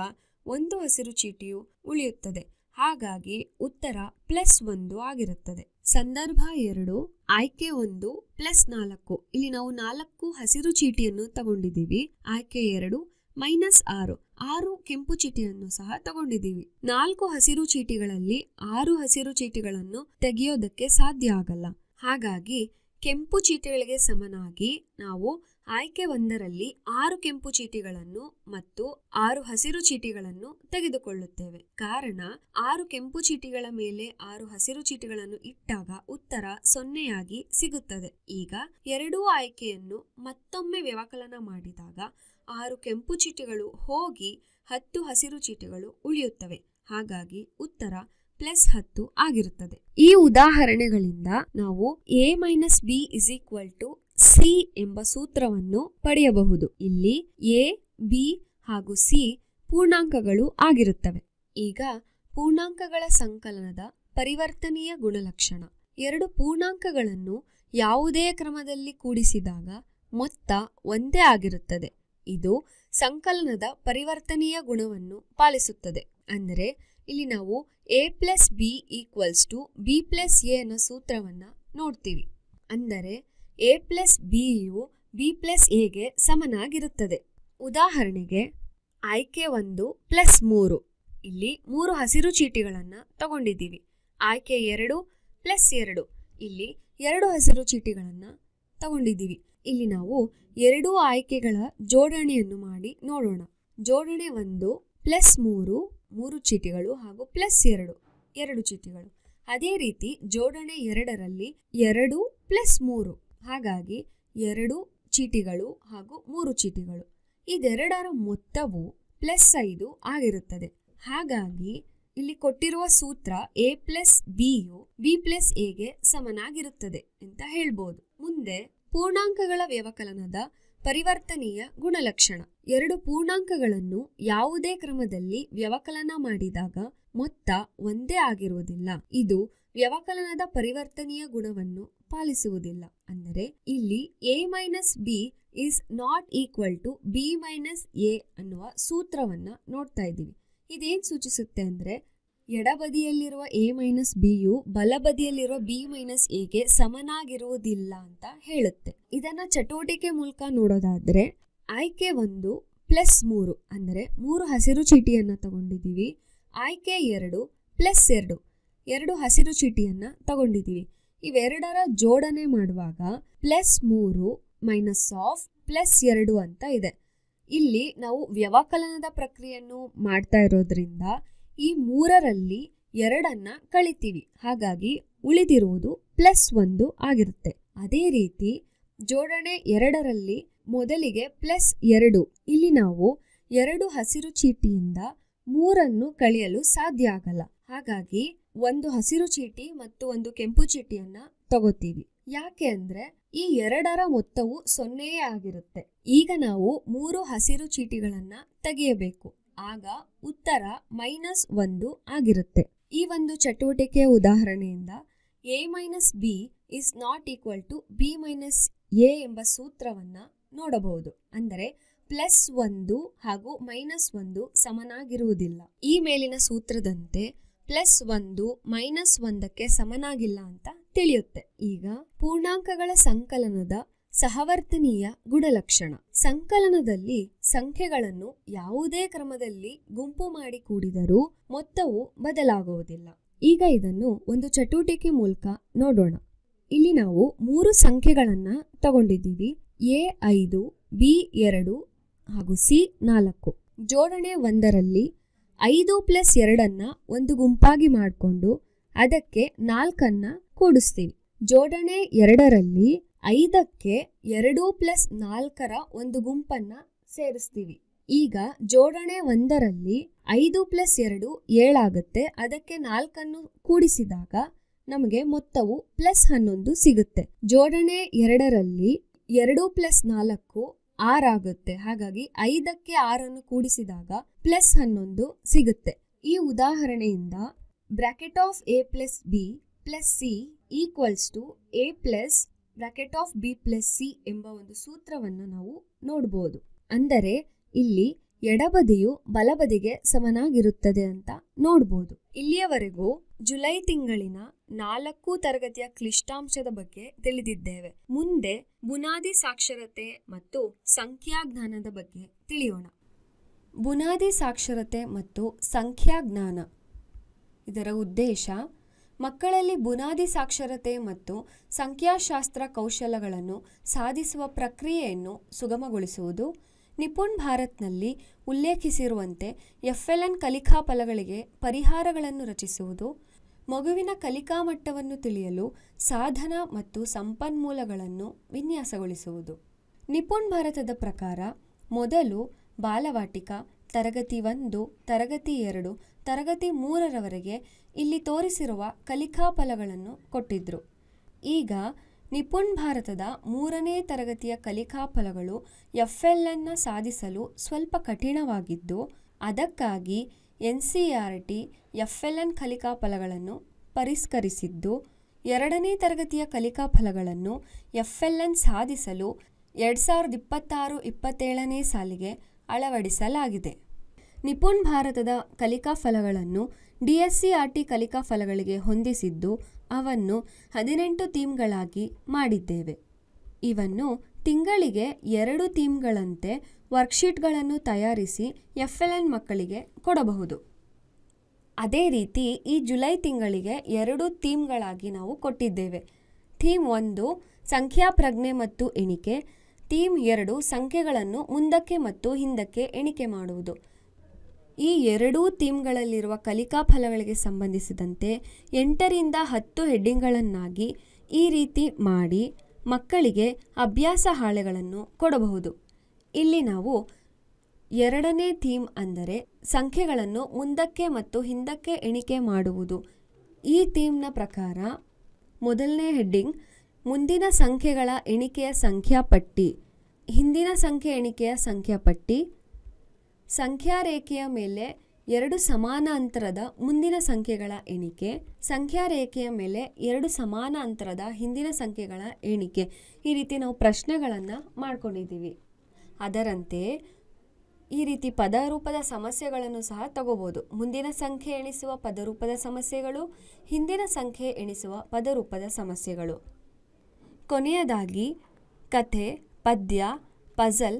1 ಹಸಿರು ಚೀಟಿಯು ಉಳಿಯುತ್ತದೆ. ಹಾಗಾಗಿ ಉತ್ತರ +1 ಆಗಿರುತ್ತದೆ. ಸಂದರ್ಭ 2, ಆಯ್ಕೆ 1 +4, ಇಲ್ಲಿ ನಾವು 4 ಹಸಿರು ಚೀಟಿಯನ್ನು ತಗೊಂಡಿದ್ದೀವಿ. ಆಯ್ಕೆ 2 -6, 6 ಕೆಂಪು ಚೀಟಿಯನ್ನು ಸಹ ತಗೊಂಡಿದ್ದೀವಿ. 4 ಹಸಿರು ಚೀಟಿಗಳಲ್ಲಿ 6 ಹಸಿರು ಚೀಟಿಗಳನ್ನು ತೆಗೆಯೋದಕ್ಕೆ ಸಾಧ್ಯ ಆಗಲ್ಲ. ಹಾಗಾಗಿ ಕೆಂಪು ಚೀಟಿಗಳಿಗೆ ಸಮನಾಗಿ ನಾವು ಆಯ್ಕೆ 1ರಲ್ಲಿ 6 ಕೆಂಪು ಚೀಟಿಗಳನ್ನು ಮತ್ತು 6 ಹಸಿರು ಚೀಟಿಗಳನ್ನು ತೆಗೆದುಕೊಳ್ಳುತ್ತೇವೆ. ಕಾರಣ 6 ಕೆಂಪು ಚೀಟಿಗಳ ಮೇಲೆ 6 ಹಸಿರು ಚೀಟಿಗಳನ್ನು ಇಟ್ಟಾಗ ಉತ್ತರ 0 ಸಿಗುತ್ತದೆ. ಈಗ ಎರಡೂ ಆಯ್ಕೆಯನ್ನು ಮತ್ತೊಮ್ಮೆ ವ್ಯವಕಲನ ಮಾಡಿದಾಗ 6 ಕೆಂಪು ಚೀಟಿಗಳು ಹೋಗಿ 10 ಹಸಿರು ಚೀಟಿಗಳು ಉಳಿಯುತ್ತವೆ. ಹಾಗಾಗಿ ಉತ್ತರ +10 ಆಗಿರುತ್ತದೆ. ಈ ಉದಾಹರಣೆಗಳಿಂದ ನಾವು a - b = c ಎಂಬ ಸೂತ್ರವನ್ನು ಪಡೆಯಬಹುದು. ಇಲ್ಲಿ a, b ಹಾಗೂ c ಪೂರ್ಣಾಂಕಗಳು ಆಗಿರುತ್ತವೆ. ಈಗ ಪೂರ್ಣಾಂಕಗಳ ಸಂಕಲನದ ಪರಿವರ್ತನೀಯ ಗುಣಲಕ್ಷಣ. ಎರಡು ಪೂರ್ಣಾಂಕಗಳನ್ನು ಯಾವುದೇ ಕ್ರಮದಲ್ಲಿ ಕೂಡಿಸಿದಾಗ ಮೊತ್ತ ಒಂದೇ ಆಗಿರುತ್ತದೆ. ಇದು ಸಂಕಲನದ ಪರಿವರ್ತನೀಯ ಗುಣವನ್ನು ಪಾಲಿಸುತ್ತದೆ. ಅಂದರೆ ಇಲ್ಲಿ ನಾವು a + b = b + a ನ ಸೂತ್ರವನ್ನ ನೋಡ್ತೀವಿ. ಅಂದರೆ a + b ಯು b + a ಗೆ ಸಮನಾಗಿರುತ್ತದೆ. ಉದಾಹರಣೆಗೆ ಆಯ್ಕೆ 1 +3, ಇಲ್ಲಿ 3 ಹಸಿರು ಚೀಟಿಗಳನ್ನ ತಗೊಂಡಿದ್ದೀವಿ. ಆಯ್ಕೆ 2 +2, ಇಲ್ಲಿ 2 ಹಸಿರು ಚೀಟಿಗಳನ್ನ ತಗೊಂಡಿದ್ದೀವಿ. ಇಲ್ಲಿ ನಾವು 2 ಆಯ್ಕೆಗಳ ಜೋಡಣೆಯನ್ನು ಮಾಡಿ ನೋಡೋಣ. ಜೋಡಣೆ 1 +3 3 ಚೀಟಿಗಳು ಹಾಗೂ +2 2 ಚೀಟಿಗಳು. ಅದೇ ರೀತಿ ಜೋಡಣೆ 2ರಲ್ಲಿ 2 +3 ಹಾಗಾಗಿ 2 ಚೀಟಿಗಳು ಹಾಗೂ 3 ಚೀಟಿಗಳು. ಇದೆರಡರ ಮೊತ್ತವು +5 ಆಗಿರುತ್ತದೆ. ಹಾಗಾಗಿ ಇಲ್ಲಿ ಕೊಟ್ಟಿರುವ ಸೂತ್ರ a+bಯು b+aಗೆ ಸಮನಾಗಿರುತ್ತದೆ ಅಂತ ಹೇಳ್ಬೋದು. ಮುಂದೆ ಪೂರ್ಣಾಂಕಗಳ ವ್ಯವಕಲನದ ಪರಿವರ್ತನೀಯ ಗುಣಲಕ್ಷಣ. 2 ಪೂರ್ಣಾಂಕಗಳನ್ನು ಯಾವುದೇ ಕ್ರಮದಲ್ಲಿ ವ್ಯವಕಲನ ಮಾಡಿದಾಗ ಮೊತ್ತ ಒಂದೇ ಆಗಿರುವುದಿಲ್ಲ. ಇದು ವ್ಯವಕಲನದ ಪರಿವರ್ತನೀಯ ಗುಣವನ್ನು ಪಾಲಿಸುವುದಿಲ್ಲ. ಅಂದರೆ ಇಲ್ಲಿ a-b is not equal to b-a ಅನ್ನುವ ಸೂತ್ರವನ್ನ ನೋಡ್ತಾ ಇದ್ದೀವಿ. ಇದೇನ್ ಸೂಚಿಸುತ್ತೆ ಅಂದ್ರೆ ಎಡಬದಿಯಲ್ಲಿರುವ a-bಯು ಬಲಬದಿಯಲ್ಲಿರುವ b-aಗೆ ಸಮನಾಗಿರುವುದಿಲ್ಲ ಅಂತ ಹೇಳುತ್ತೆ. ಇದನ್ನ ಚಟುವಟಿಕೆ ಮೂಲಕ ನೋಡೋದಾದ್ರೆ ಆಯ್ಕೆ 1 +3 ಅಂದರೆ 3 ಹಸಿರು ಚೀಟಿಯನ್ನ ತಗೊಂಡಿದ್ದೀವಿ. ಆಯ್ಕೆ 2 +2 2 ಹಸಿರು ಚೀಟಿಯನ್ನ ತಗೊಂಡಿದ್ದೀವಿ. ಇವೆರಡರ ಜೋಡಣೆ ಮಾಡುವಾಗ +3 -2 ಅಂತ ಇದೆ. ಇಲ್ಲಿ ನಾವು ವ್ಯವಕಲನದ ಪ್ರಕ್ರಿಯೆಯನ್ನು ಮಾಡ್ತಾ ಇರೋದ್ರಿಂದ ಈ 3ರಲ್ಲಿ 2ಅನ್ನ ಕಳಿತೀವಿ. ಹಾಗಾಗಿ ಉಳಿದಿರುವುದು +1 ಆಗಿರುತ್ತೆ. ಅದೇ ರೀತಿ ಜೋಡಣೆ 2ರಲ್ಲಿ ಮೊದಲಿಗೆ +2. ಇಲ್ಲಿ ನಾವು 2 ಹಸಿರು ಚೀಟಿಯಿಂದ 3ಅನ್ನು ಕಳೆಯಲು ಸಾಧ್ಯ ಆಗಲ್ಲ. ಹಾಗಾಗಿ ಒಂದು ಹಸಿರು ಚೀಟಿ ಮತ್ತು ಒಂದು ಕೆಂಪು ಚೀಟಿಯನ್ನ ತಗೋತೀವಿ. ಯಾಕೆ ಅಂದ್ರೆ ಈ 2ರ ಮೊತ್ತವು 0 ಆಗಿರುತ್ತೆ. ಈಗ ನಾವು 3 ಹಸಿರು ಚೀಟಿಗಳನ್ನ ತೆಗೆಯಬೇಕು. ಆಗ ಉತ್ತರ -1 ಆಗಿರುತ್ತೆ. ಈ ಒಂದು ಚಟುವಟಿಕೆಯ ಉದಾಹರಣೆಯಿಂದ a-b is not equal to b-a ಎಂಬ ಸೂತ್ರವನ್ನ ನೋಡಬಹುದು. ಅಂದರೆ +1 ಹಾಗೂ -1 ಸಮನಾಗಿರುವುದಿಲ್ಲ. ಈ ಮೇಲಿನ ಸೂತ್ರದಂತೆ +1 -1ಕ್ಕೆ ಸಮನಾಗಿಲ್ಲ ಅಂತ ತಿಳಿಯುತ್ತೆ. ಈಗ ಪೂರ್ಣಾಂಕಗಳ ಸಂಕಲನದ ಸಹವರ್ತನೀಯ ಗುಣಲಕ್ಷಣ. ಸಂಕಲನದಲ್ಲಿ ಸಂಖ್ಯೆಗಳನ್ನು ಯಾವುದೇ ಕ್ರಮದಲ್ಲಿ ಗುಂಪು ಮಾಡಿ ಕೂಡಿದರೂ ಮೊತ್ತವು ಬದಲಾಗುವುದಿಲ್ಲ. ಈಗ ಇದನ್ನು ಒಂದು ಚಟುವಟಿಕೆ ಮೂಲಕ ನೋಡೋಣ. ಇಲ್ಲಿ ನಾವು 3 ಸಂಖ್ಯೆಗಳನ್ನ ತಗೊಂಡಿದ್ದೀವಿ. a5 b2 ಹಾಗೂ c4. ಜೋಡಣೆ 1ರಲ್ಲಿ 5 + 2ಅನ್ನ ಒಂದು ಗುಂಪಾಗಿ ಮಾಡಿಕೊಂಡು ಅದಕ್ಕೆ 4ಅನ್ನ ಕೂಡಿಸ್ತೀವಿ. ಜೋಡಣೆ 2ರಲ್ಲಿ 5ಕ್ಕೆ 2 + 4ರ ಒಂದು ಗುಂಪನ್ನ ಸೇರಿಸ್ತೀವಿ. ಈಗ ಜೋಡಣೆ 1ರಲ್ಲಿ 5 + 2 7 ಆಗುತ್ತೆ. ಅದಕ್ಕೆ 4ಅನ್ನು ಕೂಡಿಸಿದಾಗ ನಮಗೆ ಮೊತ್ತವು +11 ಸಿಗುತ್ತೆ. ಜೋಡಣೆ 2ರಲ್ಲಿ 2 + 4 6 ಆಗುತ್ತೆ. ಹಾಗಾಗಿ 5ಕ್ಕೆ 6ಅನ್ನು ಕೂಡಿಸಿದಾಗ +11 ಸಿಗುತ್ತೆ. ಈ ಉದಾಹರಣೆಯಿಂದ bracket of a+b + c equals to a + bracket of b + c ಎಂಬ ಒಂದು ಸೂತ್ರವನ್ನು ನಾವು ನೋಡಬಹುದು. ಅಂದರೆ ಇಲ್ಲಿ ಎಡಬದಿಯು ಬಲಬದಿಗೆ ಸಮನಾಗಿರುತ್ತದೆ ಅಂತ ನೋಡಬಹುದು. ಇಲ್ಲಿಯವರೆಗೂ ಜುಲೈ ತಿಂಗಳಿನ 4 ತರಗತಿಯ ಕ್ಲಿಷ್ಟಾಂಶದ ಬಗ್ಗೆ ತಿಳಿದಿದ್ದೇವೆ. ಮುಂದೆ ಬುನಾದಿ ಸಾಕ್ಷರತೆ ಮತ್ತು ಸಂಖ್ಯಾಜ್ಞಾನದ ಬಗ್ಗೆ ತಿಳಿಯೋಣ. ಬುನಾದಿ ಸಾಕ್ಷರತೆ ಮತ್ತು ಸಂಖ್ಯಾಜ್ಞಾನ. ಇದರ ಉದ್ದೇಶ ಮಕ್ಕಳಲ್ಲಿ ಬುನಾದಿ ಸಾಕ್ಷರತೆ ಮತ್ತು ಸಂಖ್ಯಾಶಾಸ್ತ್ರ ಕೌಶಲಗಳನ್ನು ಸಾಧಿಸುವ ಪ್ರಕ್ರಿಯೆಯನ್ನು ಸುಗಮಗೊಳಿಸುವುದು. ನಿಪುಣ್ ಭಾರತ್ನಲ್ಲಿ ಉಲ್ಲೇಖಿಸಿರುವಂತೆ FLN ಕಲಿಕಾ ಫಲಗಳಿಗೆ ಪರಿಹಾರಗಳನ್ನು ರಚಿಸುವುದು. ಮಗುವಿನ ಕಲಿಕಾ ಮಟ್ಟವನ್ನು ತಿಳಿಯಲು ಸಾಧನ ಮತ್ತು ಸಂಪನ್ಮೂಲಗಳನ್ನು ವಿನ್ಯಾಸಗೊಳಿಸುವುದು. ನಿಪುಣ್ ಭಾರತದ ಪ್ರಕಾರ ಮೊದಲು ಬಾಲವಾಟಿಕಾ, ತರಗತಿ 1, ತರಗತಿ 2, ತರಗತಿ 3ರವರೆಗೆ ಇಲ್ಲಿ ತೋರಿಸಿರುವ ಕಲಿಕಾ ಫಲಗಳನ್ನು ಕೊಟ್ಟಿದ್ರು. ಈಗ ನಿಪುಣ್ ಭಾರತದ 3ನೇ ತರಗತಿಯ ಕಲಿಕಾ ಫಲಗಳು FLNನ ಸಾಧಿಸಲು ಸ್ವಲ್ಪ ಕಠಿಣವಾಗಿದ್ದು, ಅದಕ್ಕಾಗಿ NCERT FLN ಕಲಿಕಾ ಫಲಗಳನ್ನು ಪರಿಷ್ಕರಿಸಿದ್ದು, 2ನೇ ತರಗತಿಯ ಕಲಿಕಾ ಫಲಗಳನ್ನು FLN ಸಾಧಿಸಲು 2026-27ನೇ ಸಾಲಿಗೆ ಅಳವಡಿಸಲಾಗಿದೆ. ನಿಪುಣ್ ಭಾರತದ ಕಲಿಕಾ ಫಲಗಳನ್ನು DSCRT ಕಲಿಕಾ ಫಲಗಳಿಗೆ ಹೊಂದಿಸಿದ್ದು, ಅವನ್ನು 18 ಥೀಮ್ಗಳಾಗಿ ಮಾಡಿದ್ದೇವೆ. ಇವನ್ನು ತಿಂಗಳಿಗೆ 2 ಥೀಮ್ಗಳಂತೆ ವರ್ಕ್ಶೀಟ್ಗಳನ್ನು ತಯಾರಿಸಿ FLN ಮಕ್ಕಳಿಗೆ ಕೊಡಬಹುದು. ಅದೇ ರೀತಿ ಈ ಜುಲೈ ತಿಂಗಳಿಗೆ 2 ಥೀಮ್ಗಳಾಗಿ ನಾವು ಕೊಟ್ಟಿದ್ದೇವೆ. ಥೀಮ್ 1 ಸಂಖ್ಯಾ ಪ್ರಜ್ಞೆ ಮತ್ತು ಎಣಿಕೆ. ಥೀಮ್ 2 ಸಂಖ್ಯೆಗಳನ್ನು ಮುಂದಕ್ಕೆ ಮತ್ತು ಹಿಂದಕ್ಕೆ ಎಣಿಕೆ ಮಾಡುವುದು. ಈ ಎರಡೂ ಥೀಮ್ಗಳಲ್ಲಿರುವ ಕಲಿಕಾ ಫಲಗಳಿಗೆ ಸಂಬಂಧಿಸಿದಂತೆ 8ರಿಂದ 10 ಹೆಡ್ಡಿಂಗ್ಗಳನ್ನಾಗಿ ಈ ರೀತಿ ಮಾಡಿ ಮಕ್ಕಳಿಗೆ ಅಭ್ಯಾಸ ಹಾಳೆಗಳನ್ನು ಕೊಡಬಹುದು. ಇಲ್ಲಿ ನಾವು 2ನೇ ಥೀಮ್ ಅಂದರೆ ಸಂಖ್ಯೆಗಳನ್ನು ಮುಂದಕ್ಕೆ ಮತ್ತು ಹಿಂದಕ್ಕೆ ಎಣಿಕೆ ಮಾಡುವುದು. ಈ ಥೀಮ್ನ ಪ್ರಕಾರ ಮೊದಲನೇ ಹೆಡ್ಡಿಂಗ್ ಮುಂದಿನ ಸಂಖ್ಯೆಗಳ ಎಣಿಕೆಯ ಸಂಖ್ಯಾಪಟ್ಟಿ, ಹಿಂದಿನ ಸಂಖ್ಯೆ ಎಣಿಕೆಯ ಸಂಖ್ಯಾಪಟ್ಟಿ, ಸಂಖ್ಯಾ ರೇಖೆಯ ಮೇಲೆ 2 ಸಮಾನ ಅಂತರದ ಮುಂದಿನ ಸಂಖ್ಯೆಗಳ ಎಣಿಕೆ, ಸಂಖ್ಯಾ ರೇಖೆಯ ಮೇಲೆ 2 ಸಮಾನ ಅಂತರದ ಹಿಂದಿನ ಸಂಖ್ಯೆಗಳ ಎಣಿಕೆ. ಈ ರೀತಿ ನಾವು ಪ್ರಶ್ನೆಗಳನ್ನು ಮಾಡ್ಕೊಂಡಿದ್ದೀವಿ. ಅದರಂತೆ ಈ ರೀತಿ ಪದರೂಪದ ಸಮಸ್ಯೆಗಳನ್ನು ಸಹ ತಗೋಬೋದು. ಮುಂದಿನ ಸಂಖ್ಯೆ ಎಣಿಸುವ ಪದರೂಪದ ಸಮಸ್ಯೆಗಳು, ಹಿಂದಿನ ಸಂಖ್ಯೆ ಎಣಿಸುವ ಪದರೂಪದ ಸಮಸ್ಯೆಗಳು. ಕೊನೆಯದಾಗಿ ಕಥೆ, ಪದ್ಯ, ಪಜಲ್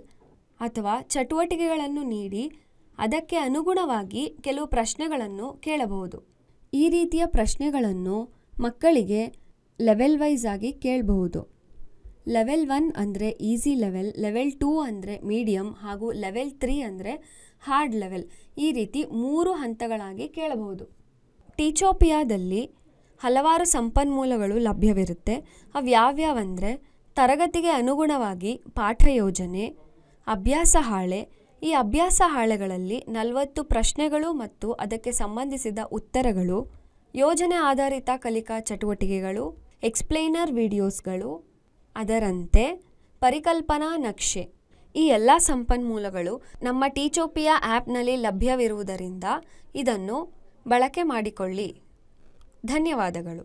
ಅಥವಾ ಚಟುವಟಿಕೆಗಳನ್ನು ನೀಡಿ ಅದಕ್ಕೆ ಅನುಗುಣವಾಗಿ ಕೆಲವು ಪ್ರಶ್ನೆಗಳನ್ನು ಕೇಳಬಹುದು. ಈ ರೀತಿಯ ಪ್ರಶ್ನೆಗಳನ್ನು ಮಕ್ಕಳಿಗೆ ಲೆವೆಲ್ ವೈಸ್ ಆಗಿ ಕೇಳಬಹುದು. ಲೆವೆಲ್ 1 ಅಂದರೆ ಈಸಿ ಲೆವೆಲ್, ಲೆವೆಲ್ 2 ಅಂದರೆ ಮೀಡಿಯಮ್ ಹಾಗೂ ಲೆವೆಲ್ 3 ಅಂದರೆ ಹಾರ್ಡ್ ಲೆವೆಲ್. ಈ ರೀತಿ 3 ಹಂತಗಳಾಗಿ ಕೇಳಬಹುದು. ಟೀಚೋಪಿಯಾದಲ್ಲಿ ಹಲವಾರು ಸಂಪನ್ಮೂಲಗಳು ಲಭ್ಯವಿರುತ್ತೆ. ಅವ್ಯಾವ್ಯಾವಂದರೆ ತರಗತಿಗೆ ಅನುಗುಣವಾಗಿ ಪಾಠ ಯೋಜನೆ, ಅಭ್ಯಾಸ ಹಾಳೆ. ಈ ಅಭ್ಯಾಸ ಹಾಳೆಗಳಲ್ಲಿ 40 ಪ್ರಶ್ನೆಗಳು ಮತ್ತು ಅದಕ್ಕೆ ಸಂಬಂಧಿಸಿದ ಉತ್ತರಗಳು, ಯೋಜನೆ ಆಧಾರಿತ ಕಲಿಕಾ ಚಟುವಟಿಕೆಗಳು, ಎಕ್ಸ್ಪ್ಲೈನರ್ ವಿಡಿಯೋಸ್ಗಳು, ಅದರಂತೆ ಪರಿಕಲ್ಪನಾ ನಕ್ಷೆ. ಈ ಎಲ್ಲ ಸಂಪನ್ಮೂಲಗಳು ನಮ್ಮ ಟೀಚೋಪಿಯಾ ಆ್ಯಪ್ನಲ್ಲಿ ಲಭ್ಯವಿರುವುದರಿಂದ ಇದನ್ನು ಬಳಕೆ ಮಾಡಿಕೊಳ್ಳಿ. ಧನ್ಯವಾದಗಳು.